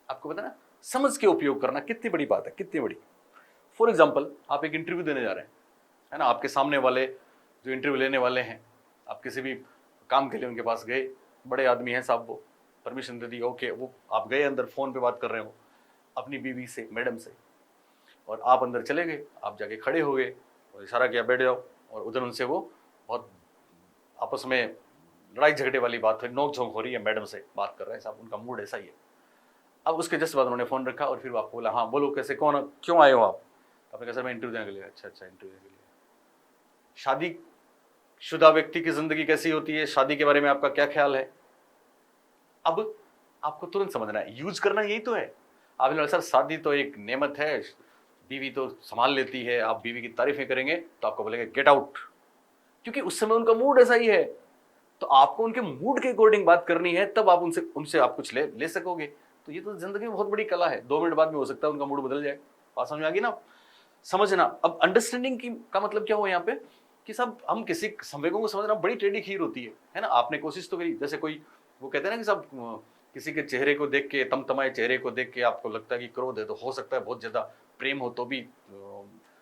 आपको पता ना, समझ के उपयोग करना कितनी बड़ी बात है, कितनी बड़ी। फॉर एग्जाम्पल, आप एक इंटरव्यू देने जा रहे हैं, है ना, आपके सामने वाले जो इंटरव्यू लेने वाले हैं, आप किसी भी काम के लिए उनके पास गए, बड़े आदमी हैं साहब, वो परमिशन दे दी, ओके, वो आप गए अंदर, फोन पे बात कर रहे हो अपनी बीवी से, मैडम से, और आप अंदर चले गए, आप जाके खड़े हो गए और इशारा किया बैठ जाओ, और उधर उनसे वो बहुत आपस में लड़ाई झगड़े वाली बात हुई, नोक झोंक हो रही है, मैडम से बात कर रहे हैं साहब, उनका मूड ऐसा ही है। अब उसके जस्ट बाद उन्होंने फोन रखा और फिर आपको बोला, हाँ बोलो कैसे, कौन, क्यों आए हो आप? आपने कहा सर मैं इंटरव्यू देने के लिए। अच्छा अच्छा, इंटरव्यू देने के लिए। शादी शुदा व्यक्ति की जिंदगी कैसी होती है, शादी के बारे में आपका क्या ख्याल है? अब आपको तुरंत समझना है, यूज करना यही तो है। आप बोले सर शादी तो एक नेमत है, बीवी तो संभाल लेती है, आप बीवी की तारीफें करेंगे तो आपको बोलेंगे गेट आउट, क्योंकि उस समय उनका मूड ऐसा ही है। तो आपको उनके मूड के अकॉर्डिंग बात करनी है, तब आप उनसे आप कुछ ले सकोगे। तो ये तो जिंदगी में बहुत बड़ी कला है, 2 मिनट बाद में हो सकता है उनका मूड बदल जाए। बात समझ में आ गई ना? समझना। अब अंडरस्टैंडिंग की का मतलब क्या हुआ यहाँ पे कि सब हम किसी संवेगों को समझना बड़ी टेढ़ी खीर होती है ना? आपने कोशिश तो करी, जैसे कोई वो कहते हैं ना कि सब किसी के चेहरे को देख के, तमतमाए चेहरे को देख के आपको लगता है कि क्रोध है, तो हो सकता है बहुत ज्यादा प्रेम हो तो भी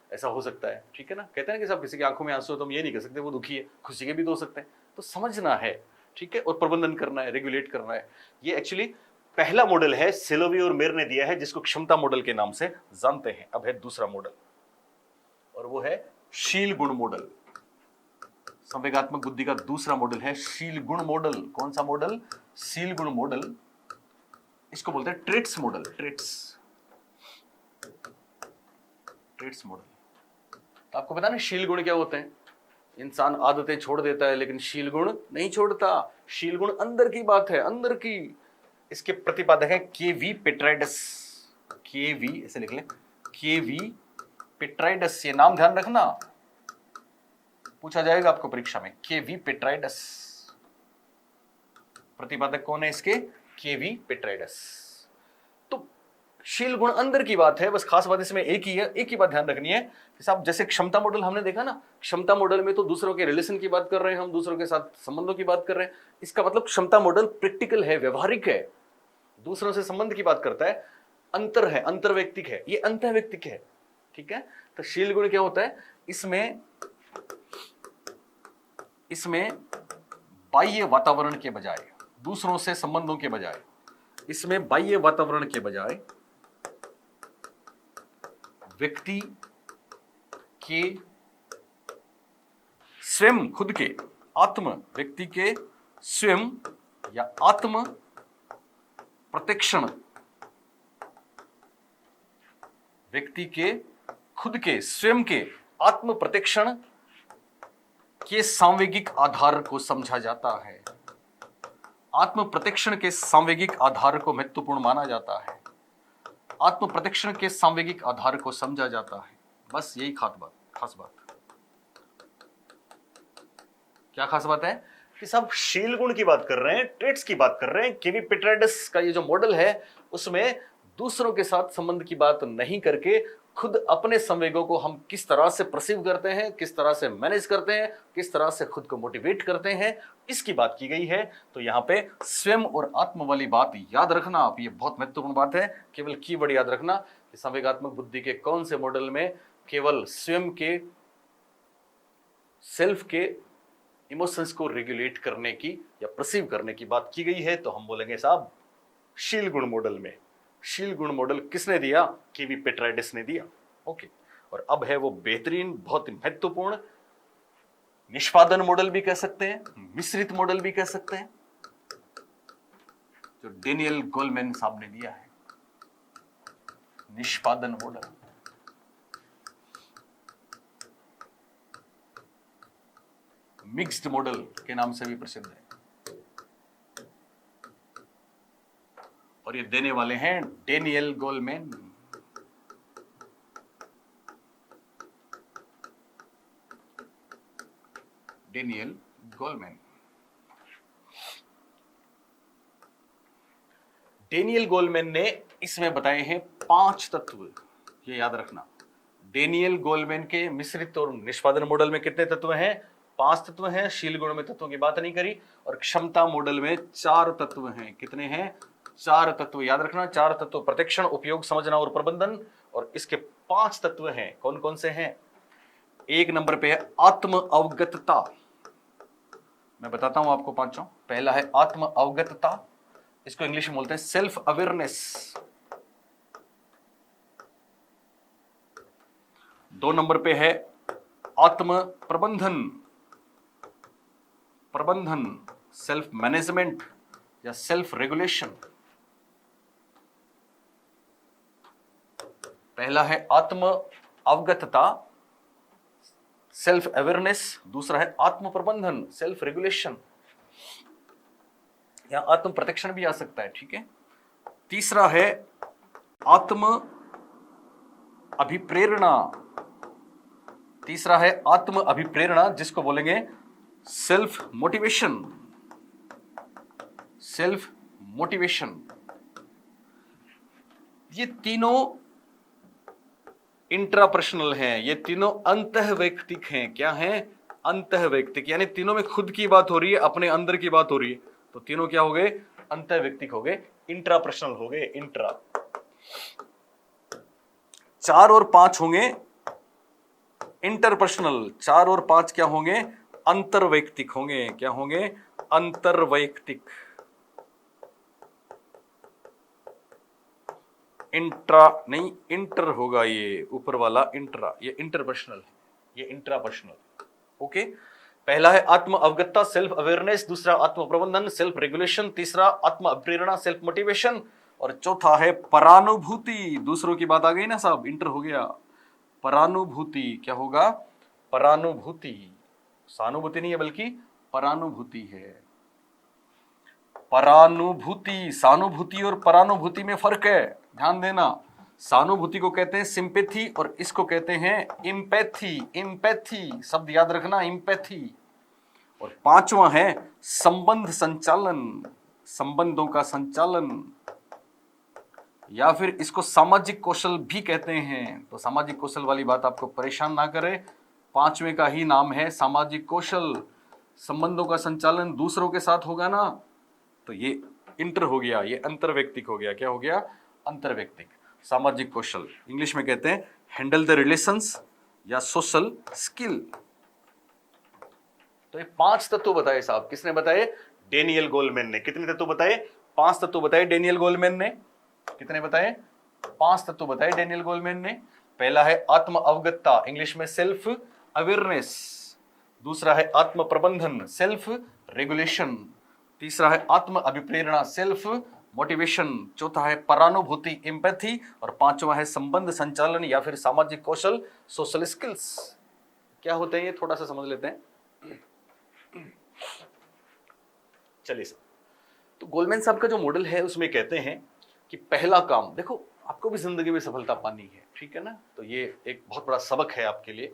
ऐसा हो सकता है, ठीक है ना? कहते हैं कि सब किसी की आंखों में आंसू हो तो हम ये नहीं कह सकते वो दुखी है, खुशी के भी तो हो सकते हैं। तो समझना है, ठीक है, और प्रबंधन करना है, रेगुलेट करना है। ये एक्चुअली पहला मॉडल है, सिलोवी और मेयर ने दिया है, जिसको क्षमता मॉडल के नाम से जानते हैं। अब है दूसरा मॉडल, और वो है शील गुण मॉडल। संवेगात्मक बुद्धि का दूसरा मॉडल है शील गुण मॉडल। कौन सा मॉडल? शील गुण मॉडल। इसको बोलते हैं ट्रेट्स मॉडल। Traits model. तो आपको पता ना शील गुण क्या होते हैं? इंसान आदतें छोड़ देता है लेकिन शील गुण नहीं छोड़ता। शील गुण अंदर की बात है, अंदर की। इसके प्रतिपादक है केवी पेट्राइडस। केवी ऐसे लिख ले, केवी पेट्राइडस। ये नाम ध्यान रखना, पूछा जाएगा आपको परीक्षा में। केवी पेट्राइडस। प्रतिपादक कौन है इसके? केवी पेट्राइडस। तो शील गुण अंदर की बात है, बस खास बात इसमें एक ही है, एक ही बात ध्यान रखनी है कि साहब जैसे क्षमता मॉडल हमने देखा ना, क्षमता मॉडल में तो दूसरों के रिलेशन की बात कर रहे हैं हम, दूसरों के साथ संबंधों की बात कर रहे हैं। इसका मतलब क्षमता मॉडल प्रैक्टिकल है, व्यवहारिक है, दूसरों से संबंध की बात करता है, अंतर है, अंतर्वैयक्तिक है, ये अंतर्वैयक्तिक है, ठीक है। तो शील गुण क्या होता है? इसमें बाह्य वातावरण के बजाय, दूसरों से संबंधों के बजाय, इसमें बाह्य वातावरण के बजाय व्यक्ति के स्वयं, खुद के आत्म, व्यक्ति के स्वयं या आत्म प्रत्यक्षण, व्यक्ति के खुद के स्वयं के आत्म प्रत्यक्षण के सांवेगिक आधार को समझा जाता है। आत्म प्रत्यक्षण के सांवेगिक आधार को महत्वपूर्ण माना जाता है। आत्म प्रत्यक्षण के सांवेगिक आधार को समझा जाता है। बस यही खास बात। क्या खास बात है? कि सब शील गुण की बात कर रहे हैं, ट्रेट्स की बात कर रहे हैं। केवी पेट्राइडस का ये जो मॉडल है उसमें दूसरों के साथ संबंध की बात नहीं करके खुद अपने संवेगों को हम किस तरह से परसीव करते हैं, किस तरह से मैनेज करते हैं, किस तरह से खुद को मोटिवेट करते हैं, इसकी बात की गई है। तो यहाँ पे स्वयं और आत्म वाली बात याद रखना आप, ये बहुत महत्वपूर्ण बात है। केवल कीवर्ड याद रखना कि संवेगात्मक बुद्धि के कौन से मॉडल में केवल स्वयं के, सेल्फ के इमोशंस को रेगुलेट करने की या परसीव करने की बात की गई है। तो हम बोलेंगे साहब शील गुण मॉडल में। शील गुण मॉडल किसने दिया? केवी पेट्राइडस ने दिया। ओके। और अब है वो बेहतरीन, बहुत महत्वपूर्ण निष्पादन मॉडल भी कह सकते हैं, मिश्रित मॉडल भी कह सकते हैं, जो डेनियल गोलमैन साहब ने दिया है। निष्पादन मॉडल, मिक्स्ड मॉडल के नाम से भी प्रसिद्ध है। और ये देने वाले हैं Daniel Goleman. Daniel Goleman. Daniel Goleman ने इसमें बताए हैं 5 तत्व, ये याद रखना। डेनियल गोलमैन के मिश्रित और निष्पादन मॉडल में कितने तत्व हैं? 5 तत्व हैं। शील गुण में तत्वों की बात नहीं करी। और क्षमता मॉडल में 4 तत्व हैं। कितने हैं? 4 तत्व याद रखना। 4 तत्व: प्रत्यक्षण, उपयोग, समझना और प्रबंधन। और इसके 5 तत्व हैं। कौन कौन से हैं? 1 नंबर पे है आत्म अवगतता। मैं बताता हूं आपको पांचों। पहला है आत्म अवगतता, इसको इंग्लिश में बोलते हैं सेल्फ अवेयरनेस। 2 नंबर पे है आत्म प्रबंधन, सेल्फ मैनेजमेंट या सेल्फ रेगुलेशन। पहला है आत्म अवगतता, सेल्फ अवेयरनेस। दूसरा है आत्म प्रबंधन, सेल्फ रेगुलेशन, या आत्म प्रत्यक्षण भी आ सकता है, ठीक है। तीसरा है आत्म अभिप्रेरणा। तीसरा है आत्म अभिप्रेरणा, जिसको बोलेंगे सेल्फ मोटिवेशन। Self motivation. ये तीनों इंट्रापर्सनल हैं, ये तीनों अंतःवैयक्तिक हैं। क्या हैं? अंतःवैयक्तिक, यानी तीनों में खुद की बात हो रही है, अपने अंदर की बात हो रही है, तो तीनों क्या हो गए? अंतःवैयक्तिक हो गए, इंट्रापर्सनल हो गए। इंट्रा 4 और 5 होंगे इंटरपर्सनल, 4 और 5 क्या होंगे? अंतर्वैयक्तिक होंगे। क्या होंगे? अंतर्वैयक्तिक। इंट्रा नहीं, इंटर होगा ये ऊपर वाला इंट्रा, ये इंटरपर्सनल है, ये इंट्रापर्सनल। ओके, पहला है आत्म अवगतता, सेल्फ अवेयरनेस, दूसरा आत्म प्रबंधन, सेल्फ रेगुलेशन, तीसरा आत्म प्रेरणा, सेल्फ मोटिवेशन, और चौथा है परानुभूति। दूसरों की बात आ गई ना साहब, इंटर हो गया। परानुभूति क्या होगा? परानुभूति, सहानुभूति नहीं है बल्कि परानुभूति है। परानुभूति, सहानुभूति और परानुभूति में फर्क है, ध्यान देना। सहानुभूति को कहते हैं सिंपैथी और इसको कहते हैं इम्पैथी। इम्पैथी शब्द याद रखना, इम्पैथी। और पांचवा है संबंध संचालन, संबंधों का संचालन, या फिर इसको सामाजिक कौशल भी कहते हैं। तो सामाजिक कौशल वाली बात आपको परेशान ना करे, पांचवें का ही नाम है सामाजिक कौशल। संबंधों का संचालन दूसरों के साथ होगा ना, तो ये इंटर हो गया, ये अंतर्वैयक्तिक हो गया। क्या हो गया? अंतर्वैयक्तिक। सामाजिक कौशल इंग्लिश में कहते हैं हैंडल द रिलेशंस या सोशल स्किल। तो ये 5 तत्व बताए साहब, किसने बताए? डेनियल गोलमैन ने। कितने तत्व बताए? 5 तत्व बताए डेनियल गोलमैन ने। कितने बताए? 5 तत्व बताए डेनियल गोलमैन ने। पहला है आत्म अवगतता, इंग्लिश में सेल्फ अवेयरनेस। दूसरा है आत्म प्रबंधन, सेल्फ रेगुलेशन। तीसरा है आत्म अभिप्रेरणा, सेल्फ मोटिवेशन। चौथा है परानुभूति, एम्पैथी। और पांचवा है संबंध संचालन या फिर सामाजिक कौशल, सोशल स्किल्स। क्या होते हैं ये थोड़ा सा समझ लेते हैं। चलिए सर, तो गोलमैन साहब का जो मॉडल है उसमें कहते हैं कि पहला काम, देखो आपको भी जिंदगी में सफलता पानी है, ठीक है ना, तो ये एक बहुत बड़ा सबक है आपके लिए,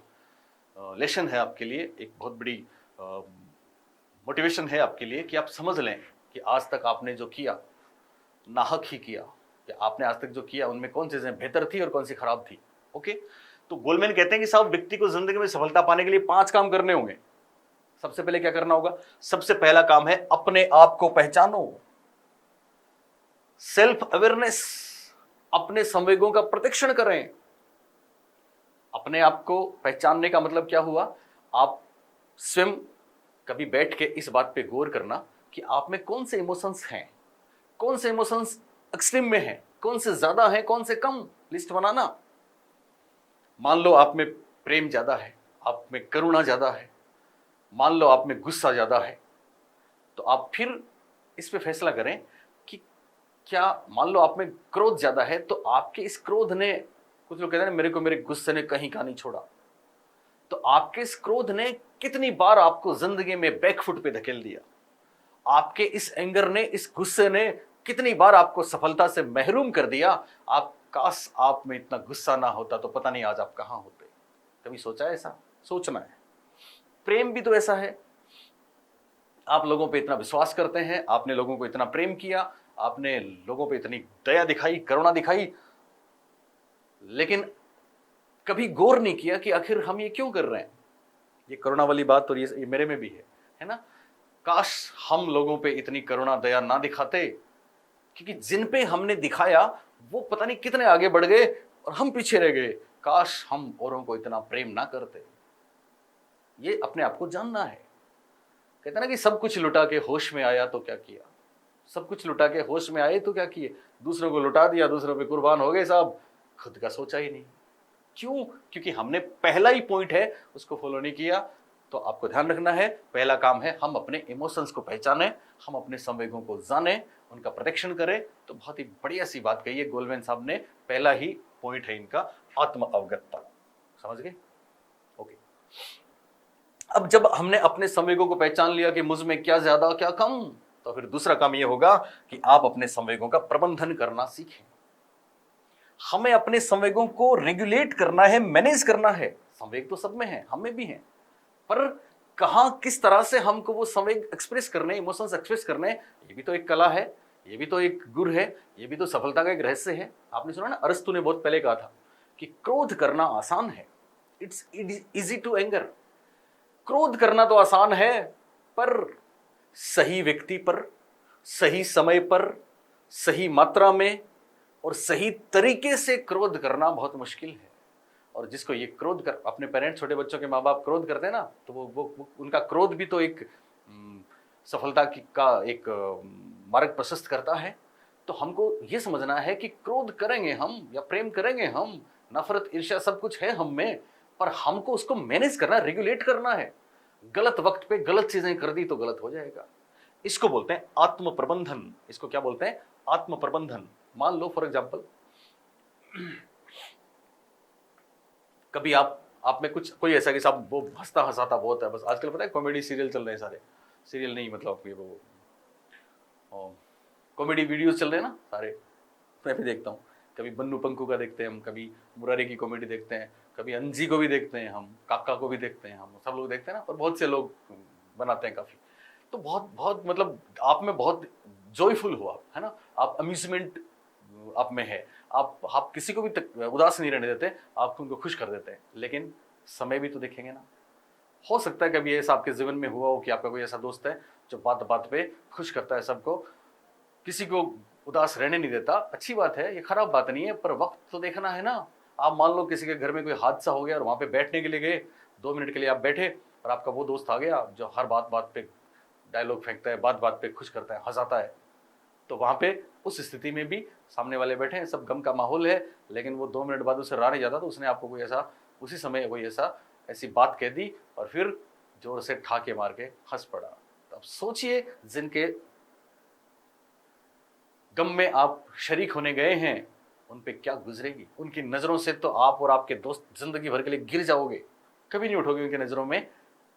लेसन है आपके लिए, एक बहुत बड़ी मोटिवेशन है आपके लिए कि आप समझ लें कि आज तक आपने जो किया नाहक ही किया, कि आपने आज तक जो किया उनमें कौन सी चीजें बेहतर थी और कौन सी खराब थी। ओके, तो गोलमैन कहते हैं कि साहब व्यक्ति को जिंदगी में सफलता पाने के लिए 5 काम करने होंगे। सबसे पहले क्या करना होगा? सबसे पहला काम है अपने आप को पहचानो, सेल्फ अवेयरनेस, अपने संवेगों का प्रतिक्षण करें। अपने आप को पहचानने का मतलब क्या हुआ? आप स्वयं कभी बैठ के इस बात पे गौर करना कि आप में कौन से इमोशंस हैं, कौन से इमोशंस एक्सट्रीम में हैं, कौन से ज्यादा हैं, कौन से कम, लिस्ट बनाना। मान लो आप में प्रेम ज्यादा है, आप में करुणा ज्यादा है, मान लो आप में गुस्सा ज्यादा है, तो आप फिर इस पे फैसला करें कि क्या, मान लो आप में क्रोध ज्यादा है, तो आपके इस क्रोध ने, कुछ लोग कहते हैं मेरे को मेरे गुस्से ने कहीं का नहीं छोड़ा, तो आपके इस क्रोध ने कितनी बार आपको जिंदगी में बैकफुट पे धकेल दिया। आपके इस एंगर ने, इस गुस्से ने कितनी बार आपको सफलता से महरूम कर दिया। आप, काश आप में इतना गुस्सा ना होता तो पता नहीं आज आप कहां होते। कभी सोचा है ऐसा? सोचना है। प्रेम भी तो ऐसा है, आप लोगों पे इतना विश्वास करते हैं, आपने लोगों को इतना प्रेम किया, आपने लोगों पे इतनी दया दिखाई, करुणा दिखाई, लेकिन कभी गौर नहीं किया कि आखिर हम ये क्यों कर रहे हैं। ये करुणा वाली बात तो ये मेरे में भी है ना। काश हम लोगों पे इतनी करुणा दया ना दिखाते, क्योंकि जिन पे हमने दिखाया वो पता नहीं कितने आगे बढ़ गए और हम पीछे रह गए। काश हम औरों को इतना प्रेम ना करते। ये अपने आप को जानना है। कहते ना कि सब कुछ लुटा के होश में आया तो क्या किया, सब कुछ लुटा के होश में आए तो क्या किए, दूसरों को लुटा दिया, दूसरों पे कुर्बान हो गए साहब, खुद का सोचा ही नहीं। क्यों? क्योंकि हमने पहला ही पॉइंट है उसको फॉलो नहीं किया। तो आपको ध्यान रखना है, पहला काम है हम अपने इमोशंस को पहचानें, हम अपने संवेगों को जानें, उनका प्रोटेक्शन करें। तो बहुत ही बढ़िया सी बात कही है गोलमैन साहब ने, पहला ही पॉइंट है इनका आत्म अवगतता। समझ गए? ओके, अब जब हमने अपने संवेगों को पहचान लिया कि मुझ में क्या ज्यादा क्या कम, तो फिर दूसरा काम यह होगा कि आप अपने संवेगों का प्रबंधन करना सीखें। हमें अपने संवेगों को रेगुलेट करना है, मैनेज करना है। संवेग तो सब में है, हम में भी हैं, पर कहां किस तरह से हमको वो संवेग एक्सप्रेस करने, इमोशंस एक्सप्रेस करने, ये भी तो एक कला है। ये भी तो एक गुर है, ये भी तो सफलता का एक रहस्य है। आपने सुना ना, अरस्तु ने बहुत पहले कहा था कि क्रोध करना आसान है, इट्स इजी टू एंगर। क्रोध करना तो आसान है, पर सही व्यक्ति पर, सही समय पर, सही मात्रा में और सही तरीके से क्रोध करना बहुत मुश्किल है। और जिसको ये क्रोध कर, अपने पेरेंट्स, छोटे बच्चों के माँ बाप क्रोध करते हैं ना, तो वो उनका क्रोध भी तो एक सफलता का एक मार्ग प्रशस्त करता है। तो हमको ये समझना है कि क्रोध करेंगे हम या प्रेम करेंगे हम, नफरत ईर्ष्या सब कुछ है हम में, पर हमको उसको मैनेज करना, रेगुलेट करना है। गलत वक्त पे गलत चीजें कर दी तो गलत हो जाएगा। इसको बोलते हैं आत्म प्रबंधन। इसको क्या बोलते हैं? आत्म प्रबंधन। मान लो फॉर एग्जाम्पल, कभी आप में कुछ कोई ऐसा कि साहब वो हंसता हंसाता बहुत है, बस आजकल पता है कॉमेडी सीरियल चल रहे हैं सारे, सीरियल नहीं मतलब ये वो कॉमेडी वीडियोस चल रहे हैं ना सारे, मैं भी देखता हूँ। कभी बन्नू पंकू का देखते हैं हम, कभी मुरारी की कॉमेडी देखते हैं, कभी अंजी को भी देखते हैं हम, काका को भी देखते हैं हम, सब लोग देखते हैं ना, और बहुत से लोग बनाते हैं काफी। तो बहुत बहुत मतलब आप में बहुत जॉयफुल हो आप, है ना, आप अम्यूजमेंट आप में है, आप किसी को भी उदास नहीं रहने देते, आप उनको खुश कर देते हैं। लेकिन समय भी तो देखेंगे ना। हो सकता है कभी ऐसा आपके जीवन में हुआ हो कि आपका कोई ऐसा दोस्त है जो बात बात पे खुश करता है सबको, किसी को उदास रहने नहीं देता। अच्छी बात है, ये खराब बात नहीं है, पर वक्त तो देखना है ना। आप मान लो किसी के घर में कोई हादसा हो गया और वहां पे बैठने के लिए गए, 2 मिनट के लिए आप बैठे और आपका वो दोस्त आ गया जो हर बात बात पे डायलॉग फेंकता है, बात बात पे खुश करता है, हंसाता है, तो वहां पे उस स्थिति में भी सामने वाले बैठे हैं, सब गम का माहौल है, लेकिन वो 2 मिनट बाद उसे रहा नहीं जाता, तो उसने आपको कोई ऐसा उसी समय कोई ऐसी बात कह दी और फिर जोर से ठाके मार के हंस पड़ा। तो अब सोचिए, जिनके गम में आप शरीक होने गए हैं उन पे क्या गुजरेगी। उनकी नजरों से तो आप और आपके दोस्त जिंदगी भर के लिए गिर जाओगे, कभी नहीं उठोगे उनकी नजरों में।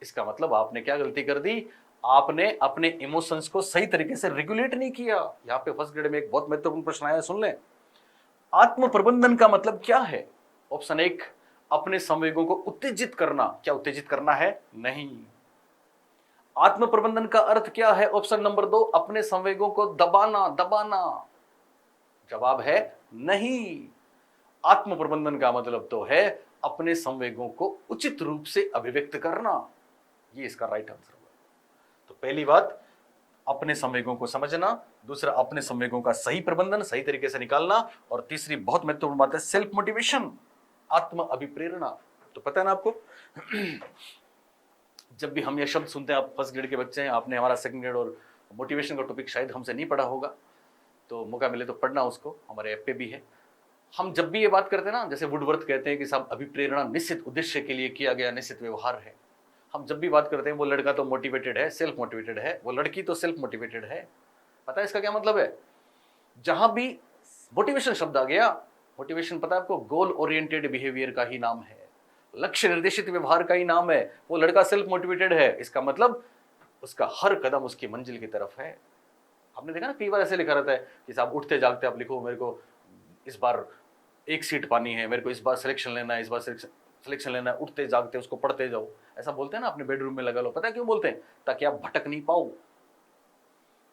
इसका मतलब आपने क्या गलती कर दी? आपने अपने इमोशंस को सही तरीके से रेगुलेट नहीं किया। यहाँ पे फर्स्ट ग्रेड में एक बहुत महत्वपूर्ण प्रश्न आया, सुन लें। आत्म प्रबंधन का मतलब क्या है? ऑप्शन 1, अपने संवेगों को उत्तेजित करना। क्या उत्तेजित करना है? नहीं। आत्म प्रबंधन का अर्थ क्या है? ऑप्शन नंबर 2, अपने संवेगों को दबाना। दबाना जवाब है नहीं। आत्म प्रबंधन का मतलब तो है अपने संवेगों को उचित रूप से अभिव्यक्त करना। ये इसका राइट आंसर होगा। तो पहली बात, अपने संवेगों को समझना। दूसरा, अपने संवेगों का सही प्रबंधन, सही तरीके से निकालना। और तीसरी बहुत महत्वपूर्ण बात है, सेल्फ मोटिवेशन, आत्म अभिप्रेरणा। तो पता है ना आपको, जब भी हम ये शब्द सुनते हैं, आप फर्स्ट ग्रेड के बच्चे हैं, आपने हमारा सेकंड ग्रेड और मोटिवेशन का टॉपिक शायद हमसे नहीं पढ़ा होगा, तो मौका मिले तो पढ़ना उसको, हमारे ऐप पे भी है। हम जब भी ये बात करते हैं ना, जैसे वुडवर्थ कहते हैं कि साहब अभिप्रेरणा निश्चित उद्देश्य के लिए किया गया निश्चित व्यवहार है। हम जब भी बात करते हैं वो लड़का तो मोटिवेटेड है, सेल्फ मोटिवेटेड है, वो लड़की तो सेल्फ मोटिवेटेड है। पता है इसका क्या मतलब है? जहां भी मोटिवेशन शब्द आ गया, मोटिवेशन पता है आपको, गोल ओरिएंटेड बिहेवियर का ही नाम है, लक्ष्य निर्देशित व्यवहार का ही नाम है। वो लड़का सेल्फ मोटिवेटेड है, इसका मतलब उसका हर कदम उसकी मंजिल की तरफ है। आपने देखा ना, कई बार ऐसे लिखा रहता है कि साहब उठते जागते आप लिखो, मेरे को इस बार 1 सीट पानी है, मेरे को इस बार सिलेक्शन लेना है, इस बार सिलेक्शन लेना है। उठते जागते उसको पढ़ते जाओ, ऐसा बोलते हैं ना, अपने बेडरूम में लगा लो। पता है क्यों बोलते हैं? ताकि आप भटक नहीं पाओ,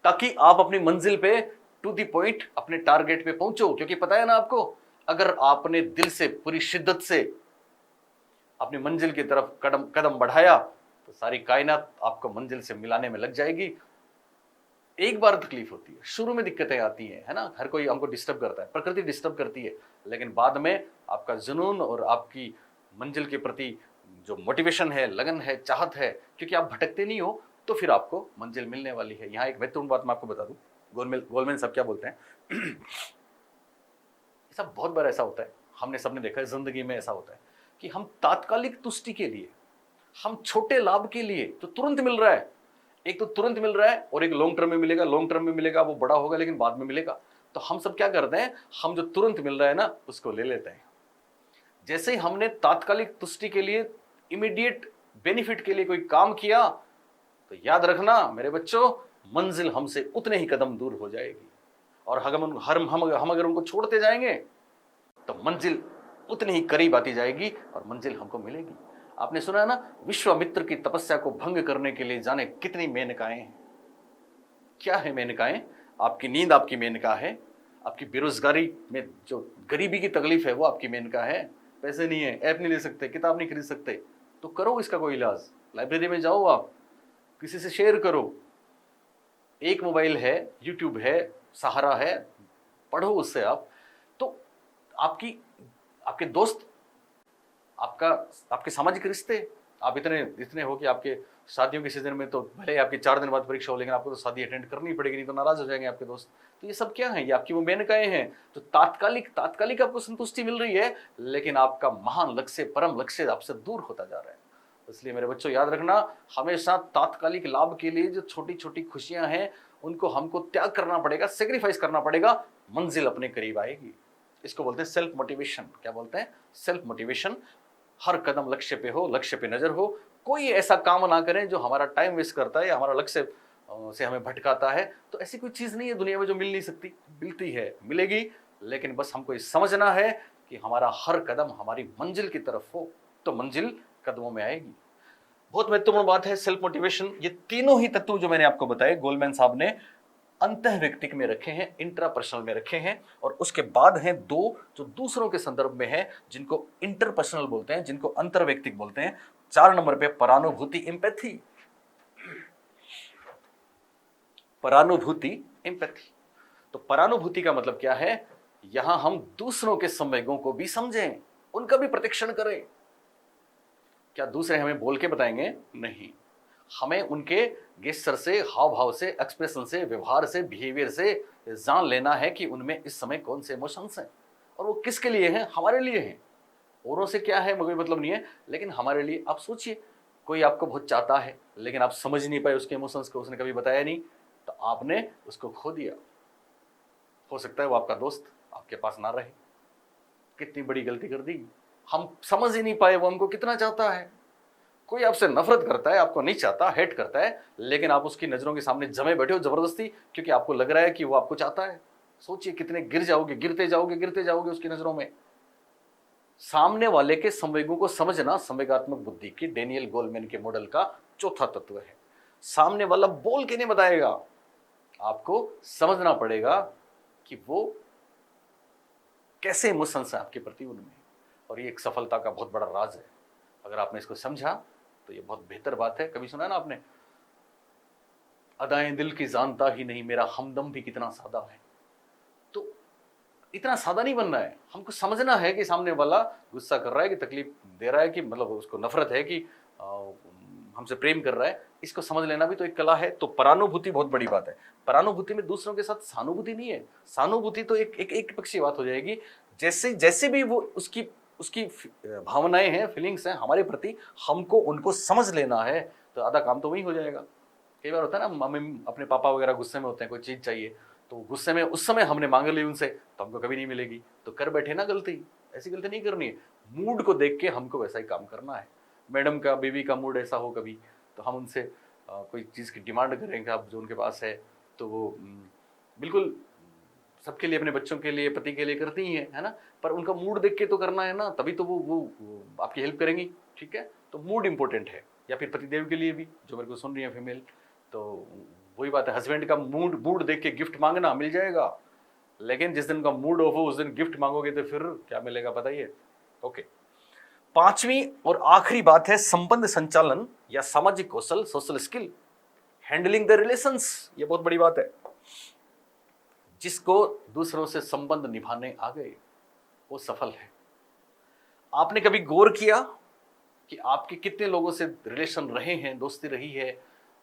ताकि आप अपनी मंजिल पे टू दी पॉइंट अपने टारगेट पे पहुंचो। क्योंकि पता है ना आपको, अगर आपने दिल से पूरी शिद्दत से अपनी मंजिल की तरफ कदम कदम बढ़ाया तो सारी कायनात आपको मंजिल से मिलाने में लग जाएगी। एक बार तकलीफ होती है, शुरू में दिक्कतें आती हैं, है ना, हर कोई हमको डिस्टर्ब करता है, प्रकृति डिस्टर्ब करती है, लेकिन बाद में आपका जुनून और आपकी मंजिल के प्रति जो मोटिवेशन है, लगन है, चाहत है, क्योंकि आप भटकते नहीं हो, तो फिर आपको मंजिल मिलने वाली है। यहाँ एक महत्वपूर्ण बात मैं आपको बता दूं, गोलमैन साहब क्या बोलते हैं, सब बहुत बार ऐसा होता है, हमने सबने देखा है जिंदगी में, ऐसा होता है कि हम तात्कालिक तुष्टि के लिए, हम छोटे लाभ के लिए, तो तुरंत मिल रहा है, एक तो तुरंत मिल रहा है और एक लॉन्ग टर्म में मिलेगा, लॉन्ग टर्म में मिलेगा वो बड़ा होगा लेकिन बाद में मिलेगा। तो हम सब क्या करते हैं, हम जो तुरंत मिल रहा है ना उसको ले लेते हैं। जैसे ही हमने तात्कालिक तुष्टि के लिए, इमीडिएट बेनिफिट के लिए कोई काम किया, तो याद रखना मेरे बच्चों, मंजिल हमसे उतने ही कदम दूर हो जाएगी। और हम अगर उनको छोड़ते जाएंगे तो मंजिल उतनी ही करीब आती जाएगी और मंजिल हमको मिलेगी। आपने सुना है ना, विश्वामित्र की तपस्या को भंग करने के लिए जाने कितनी मेनकाएं हैं। क्या है मेनकाएं? आपकी नींद आपकी मेनका है, आपकी बेरोजगारी में जो गरीबी की तकलीफ है वो आपकी मेनका है। पैसे नहीं है, ऐप नहीं ले सकते, किताब नहीं खरीद सकते, तो करो इसका कोई इलाज। लाइब्रेरी में जाओ, आप किसी से शेयर करो। एक मोबाइल है, यूट्यूब है, सहारा है, पढ़ो उससे आप। तो आपकी आपके दोस्त, आपका आपके सामाजिक रिश्ते, आप इतने इतने हो कि आपके शादियों के सीजन में तो भले ही आपकी 4 दिन बाद परीक्षा हो, लेकिन आपको तो शादी अटेंड करनी पड़ेगी, नहीं तो नाराज हो जाएंगे आपके दोस्त। तो ये सब क्या है? ये आपकी वो मेनकाएं हैं। तो तात्कालिक आपको संतुष्टि मिल रही है, लेकिन आपका महान लक्ष्य, परम लक्ष्य आपसे दूर होता जा रहा है। इसलिए मेरे बच्चों याद रखना, हमेशा तात्कालिक लाभ के लिए जो छोटी छोटी खुशियां हैं उनको हमको त्याग करना पड़ेगा, सेक्रीफाइस करना पड़ेगा, मंजिल अपने करीब आएगी। इसको बोलते हैं सेल्फ मोटिवेशन। क्या बोलते हैं? Self motivation. हर कदम लक्ष्य पे हो, लक्ष्य पे नजर हो। कोई ऐसा काम ना करें जो हमारा टाइम वेस्ट करता है या हमारा लक्ष्य से हमें भटकाता है। तो ऐसी कोई चीज नहीं है दुनिया में जो मिल नहीं सकती, मिलती है, मिलेगी, लेकिन बस हमको ये समझना है कि हमारा हर कदम हमारी मंजिल की तरफ हो, तो मंजिल कदमों में आएगी। बहुत महत्वपूर्ण बात है सेल्फ मोटिवेशन। ये तीनों ही तत्व जो मैंने आपको बताए, गोलमैन साहब ने अंतः व्यक्तिक में रखे हैं, इंट्रापर्सनल में रखे हैं, और उसके बाद हैं दो जो दूसरों के संदर्भ में है, जिनको इंटरपर्सनल बोलते हैं, जिनको अंतर्वैयक्तिक बोलते हैं। 4 नंबर पे परानुभूति, एम्पैथी। परानुभूति, एम्पैथी। तो परानुभूति का मतलब क्या है? यहां हम दूसरों के संवेगों को भी समझें, उनका भी प्रतिक्षण करें। क्या दूसरे हमें बोल के बताएंगे? नहीं, हमें उनके गेस्चर से, हाव भाव से, एक्सप्रेशन से, व्यवहार से, बिहेवियर से जान लेना है कि उनमें इस समय कौन से इमोशंस हैं और वो किसके लिए हैं। हमारे लिए हैं। औरों से क्या है कोई मतलब नहीं है, लेकिन हमारे लिए। आप सोचिए, कोई आपको बहुत चाहता है लेकिन आप समझ नहीं पाए उसके इमोशंस को, उसने कभी बताया नहीं, तो आपने उसको खो दिया। हो सकता है वो आपका दोस्त आपके पास ना रहे। कितनी बड़ी गलती कर दी, हम समझ ही नहीं पाए वो हमको कितना चाहता है। कोई आपसे नफरत करता है, आपको नहीं चाहता, हेट करता है, लेकिन आप उसकी नजरों के सामने जमे बैठे हो जबरदस्ती, क्योंकि आपको लग रहा है कि वो आपको चाहता है। सोचिए कितने गिर जाओगे, गिरते जाओगे उसकी नजरों में। सामने वाले के संवेगों को समझना संवेगात्मक बुद्धि की, डेनियल गोलमैन के मॉडल का चौथा तत्व है। सामने वाला बोल के नहीं बताएगा, आपको समझना पड़ेगा कि वो कैसे इमोशंस है आपके प्रति उनमें। और ये एक सफलता का बहुत बड़ा राज है। अगर आपने इसको समझा तो ये बहुत बेहतर बात है। कभी सुना ना आपने, अदाएं दिल की जानता ही नहीं, मेरा हमदम भी कितना सादा है। तो इतना सादा नहीं बनना है, हमको समझना है कि सामने वाला गुस्सा कर रहा है, कि तकलीफ दे रहा है, कि मतलब उसको नफरत है, कि हमसे प्रेम कर रहा है। इसको समझ लेना भी तो एक कला है। तो परानुभूति बहुत बड़ी बात है। परानुभूति में दूसरों के साथ सहानुभूति नहीं है। सहानुभूति तो एक पक्षीय बात हो जाएगी। जैसे जैसे भी वो उसकी उसकी भावनाएं हैं, फीलिंग्स हैं हमारे प्रति, हमको उनको समझ लेना है, तो आधा काम तो वही हो जाएगा। कई बार होता है ना, मम्मी अपने पापा वगैरह गुस्से में होते हैं, कोई चीज चाहिए तो गुस्से में उस समय हमने मांग ली उनसे, तो हमको कभी नहीं मिलेगी, तो कर बैठे ना गलती। ऐसी गलती नहीं करनी है। मूड को देख के हमको वैसा ही काम करना है। मैडम का, बीवी का मूड ऐसा हो कभी, तो हम उनसे कोई चीज़ की डिमांड करेंगे, आप जो उनके पास है, तो वो बिल्कुल सबके लिए, अपने बच्चों के लिए, पति के लिए करती ही है ना, पर उनका मूड देख के तो करना है ना, तभी तो वो आपकी हेल्प करेंगी। ठीक है, तो मूड इंपॉर्टेंट है। या फिर पतिदेव के लिए भी, जो मेरे को सुन रही है फीमेल, तो वही बात है, हस्बैंड का मूड मूड देख के गिफ्ट मांगना मिल जाएगा, लेकिन जिस दिन का मूड ऑफ हो उस दिन गिफ्ट मांगोगे तो फिर क्या मिलेगा बताइए। ओके, 5वीं और आखिरी बात है संबंध संचालन या सामाजिक कौशल, social skill, handling the relations. ये बहुत बड़ी बात है। जिसको दूसरों से संबंध निभाने आ गए वो सफल है। आपने कभी गौर किया कि आपके कितने लोगों से रिलेशन रहे हैं, दोस्ती रही है,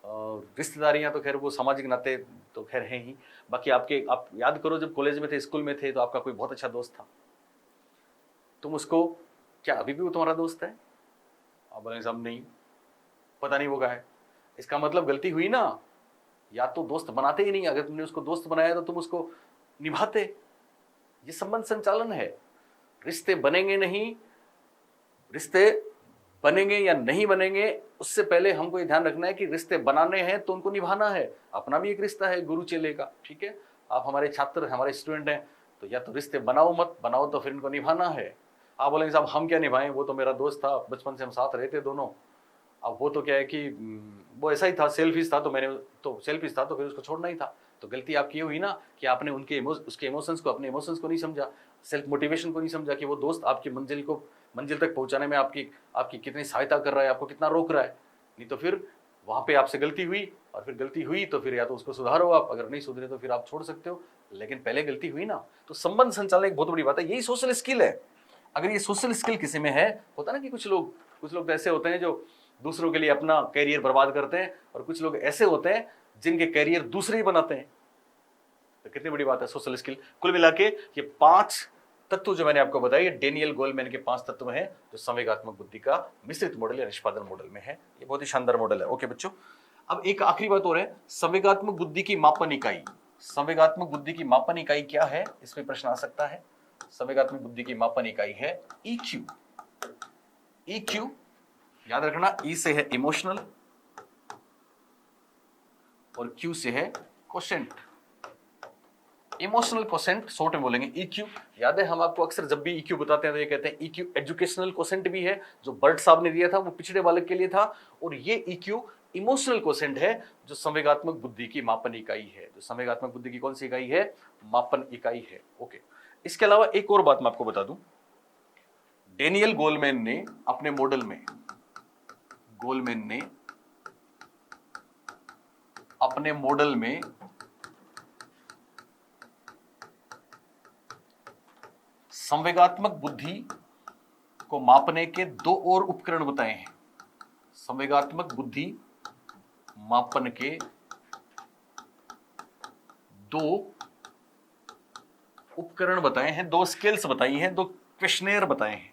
रिश्तेदारियां तो खैर वो सामाजिक नाते तो खैर हैं ही, बाकी आप याद करो जब कॉलेज में थे, स्कूल में थे, तो आपका कोई बहुत अच्छा दोस्त था, तुम उसको, क्या अभी भी वो तुम्हारा दोस्त है? आप बोलेंगे साहब नहीं, पता नहीं वो क्या है। इसका मतलब गलती हुई ना, या तो दोस्त बनाते ही नहीं, अगर तुमने उसको दोस्त बनाया तो तुम उसको निभाते। ये संबंध संचालन है। रिश्ते बनेंगे नहीं, रिश्ते बनेंगे या नहीं बनेंगे, उससे पहले हमको ये ध्यान रखना है कि रिश्ते बनाने हैं तो उनको निभाना है। अपना भी एक रिश्ता है गुरु चेले का। ठीक है, आप हमारे छात्र, हमारे स्टूडेंट हैं, तो या तो रिश्ते बनाओ, मत बनाओ तो फिर इनको निभाना है। आप बोलेंगे साहब हम क्या निभाएं, वो तो मेरा दोस्त था, बचपन से हम साथ रहते दोनों। अब वो तो क्या है कि वो ऐसा ही था, सेल्फिश था, तो मैंने तो सेल्फिश था तो फिर उसको छोड़ना ही था। तो गलती आपकी ये हुई ना कि आपने उसके इमोशंस को, अपने इमोशंस को नहीं समझा, सेल्फ मोटिवेशन को नहीं समझा कि वो दोस्त आपकी मंजिल तक पहुंचाने में आपकी कितनी सहायता कर रहा है, आपको कितना रोक रहा है। नहीं तो फिर वहां पे आपसे गलती हुई, और फिर गलती हुई तो फिर या तो उसको सुधारो आप, अगर नहीं सुधरे तो फिर आप छोड़ सकते हो, लेकिन पहले गलती हुई ना। तो संबंध संचालन एक बहुत बड़ी बात है, यही सोशल स्किल है। अगर ये सोशल स्किल किसी में है, होता ना कि कुछ लोग ऐसे होते हैं जो दूसरों के लिए अपना कैरियर बर्बाद करते हैं, और कुछ लोग ऐसे होते हैं जिनके कैरियर दूसरे ही बनाते हैं। तो कितनी बड़ी बात है सोशल स्किल। कुल मिला के ये 5 तत्व जो मैंने आपको बताया, डेनियल गोलमैन के 5 तत्व हैं जो संवेगात्मक बुद्धि का मिश्रित मॉडल या निष्पादन मॉडल में है। ये बहुत ही शानदार मॉडल है। ओके बच्चों, अब एक आखिरी बात और है, संवेगात्मक बुद्धि की मापन इकाई। संवेगात्मक बुद्धि की मापन इकाई क्या है, इसमें प्रश्न आ सकता है। संवेगात्मक बुद्धि की मापन इकाई है EQ। EQ याद रखना, E से है इमोशनल और Q से है क्वोशेंट। इमोशनल क्वोशेंट शॉर्ट में बोलेंगे EQ। याद है, हम आपको अक्सर जब भी EQ बताते हैं तो ये कहते हैं EQ एजुकेशनल क्वोशेंट भी है, जो बर्ट साहब ने दिया था वो पिछड़े बालक के लिए था, और ये EQ इमोशनल क्वोशेंट है जो संवेगात्मक बुद्धि की मापन इकाई है। जो संवेगात्मक बुद्धि की कौन सी इकाई है, मापन इकाई है। ओके, इसके अलावा एक और बात मैं आपको बता दूं, डेनियल गोलमैन ने अपने मॉडल में, संवेगात्मक बुद्धि को मापने के 2 और उपकरण बताए हैं। संवेगात्मक बुद्धि मापन के 2 उपकरण बताए हैं, 2 स्केल्स बताई हैं, 2 क्वेश्चनेयर बताए हैं,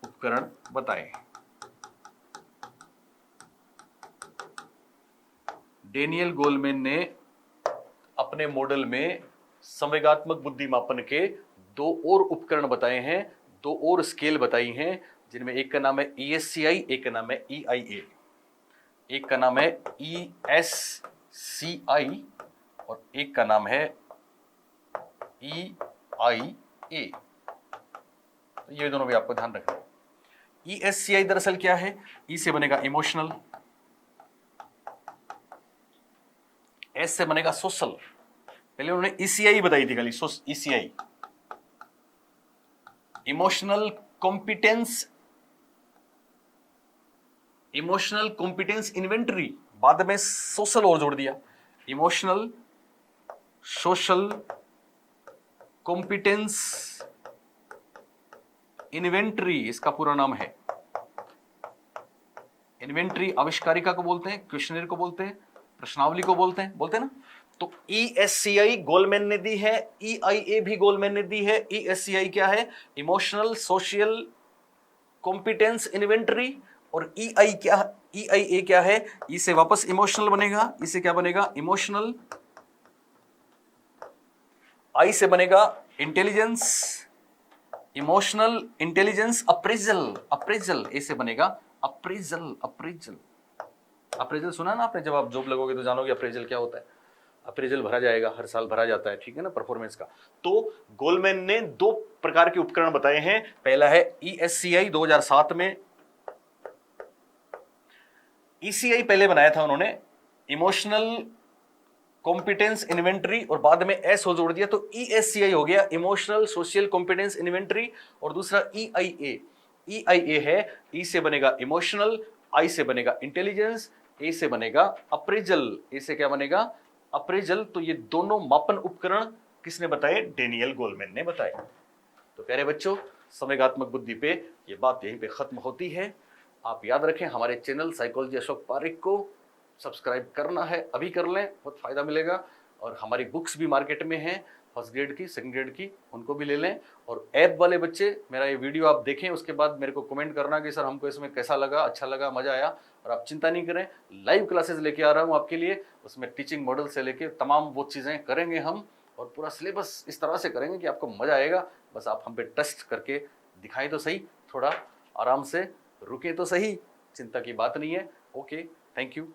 उपकरण बताए हैं। डेनियल गोलमैन ने अपने मॉडल में संवेगात्मक बुद्धि मापन के 2 और उपकरण बताए हैं, 2 और स्केल बताई हैं, जिनमें एक का नाम है ESCI, एक का नाम है EIA। एक का नाम है ESCI और एक का नाम है EIA। तो ये दोनों भी आपको ध्यान रखना है। ESCI दरअसल क्या है, E से बनेगा इमोशनल, S से बनेगा सोशल। पहले उन्होंने ECI बताई थी खाली, ECI इमोशनल कॉम्पिटेंस इन्वेंटरी, बाद में सोशल और जोड़ दिया। इमोशनल सोशल कॉम्पिटेंस इन्वेंटरी इसका पूरा नाम है। इन्वेंटरी आविष्कारिका को बोलते हैं, क्वेश्चनर को बोलते हैं, प्रश्नावली को बोलते हैं ना। तो ESCI गोलमैन ने दी है, EIA भी गोलमैन ने दी है। ESCI क्या है, इमोशनल सोशल कॉम्पिटेंस इन्वेंटरी, और EIA क्या है, E से वापस इमोशनल बनेगा, E से क्या बनेगा इमोशनल, I से बनेगा intelligence, emotional intelligence appraisal, A से बनेगा अप्रेजल सुना ना आपने, जब आप जॉब लगोगे तो जानोगे अप्रेजल क्या होता है। अप्रेजल भरा जाएगा, हर साल भरा जाता है, ठीक है ना, परफॉर्मेंस का। तो गोलमैन ने 2 प्रकार के उपकरण बताए हैं। पहला है ESCI 2007 में, ECI पहले बनाया था उन्होंने, इमोशनल कॉम्पिटेंस इन्वेंटरी, और बाद में S हो जोड़ दिया तो ESCI हो गया, इमोशनल सोशल कॉम्पिटेंस इन्वेंटरी। और दूसरा EIA है, E से बनेगा इमोशनल, I से बनेगा इंटेलिजेंस, A से बनेगा अप्रेजल। A से क्या बनेगा अप्रेजल। तो ये दोनों मापन उपकरण किसने बताए, डेनियल गोलमैन ने बताए। तो प्यारे बच्चों, संवेगात्मक बुद्धि पे ये बात यहीं पे खत्म होती है। आप याद रखें, हमारे चैनल साइकोलॉजी अशोक पारिक को सब्सक्राइब करना है, अभी कर लें, बहुत फायदा मिलेगा। और हमारी बुक्स भी मार्केट में हैं, फर्स्ट ग्रेड की, सेकंड ग्रेड की, उनको भी ले लें। और ऐप वाले बच्चे मेरा ये वीडियो आप देखें, उसके बाद मेरे को कमेंट करना कि सर हमको इसमें कैसा लगा, अच्छा लगा, मजा आया। और आप चिंता नहीं करें, लाइव क्लासेस लेके आ रहा हूँ आपके लिए, उसमें टीचिंग मॉडल से लेके तमाम वो चीज़ें करेंगे हम, और पूरा सिलेबस इस तरह से करेंगे कि आपको मजा आएगा। बस आप हम पे टेस्ट करके दिखाएं तो सही, थोड़ा आराम से रुके तो सही, चिंता की बात नहीं है। Okay, thank you.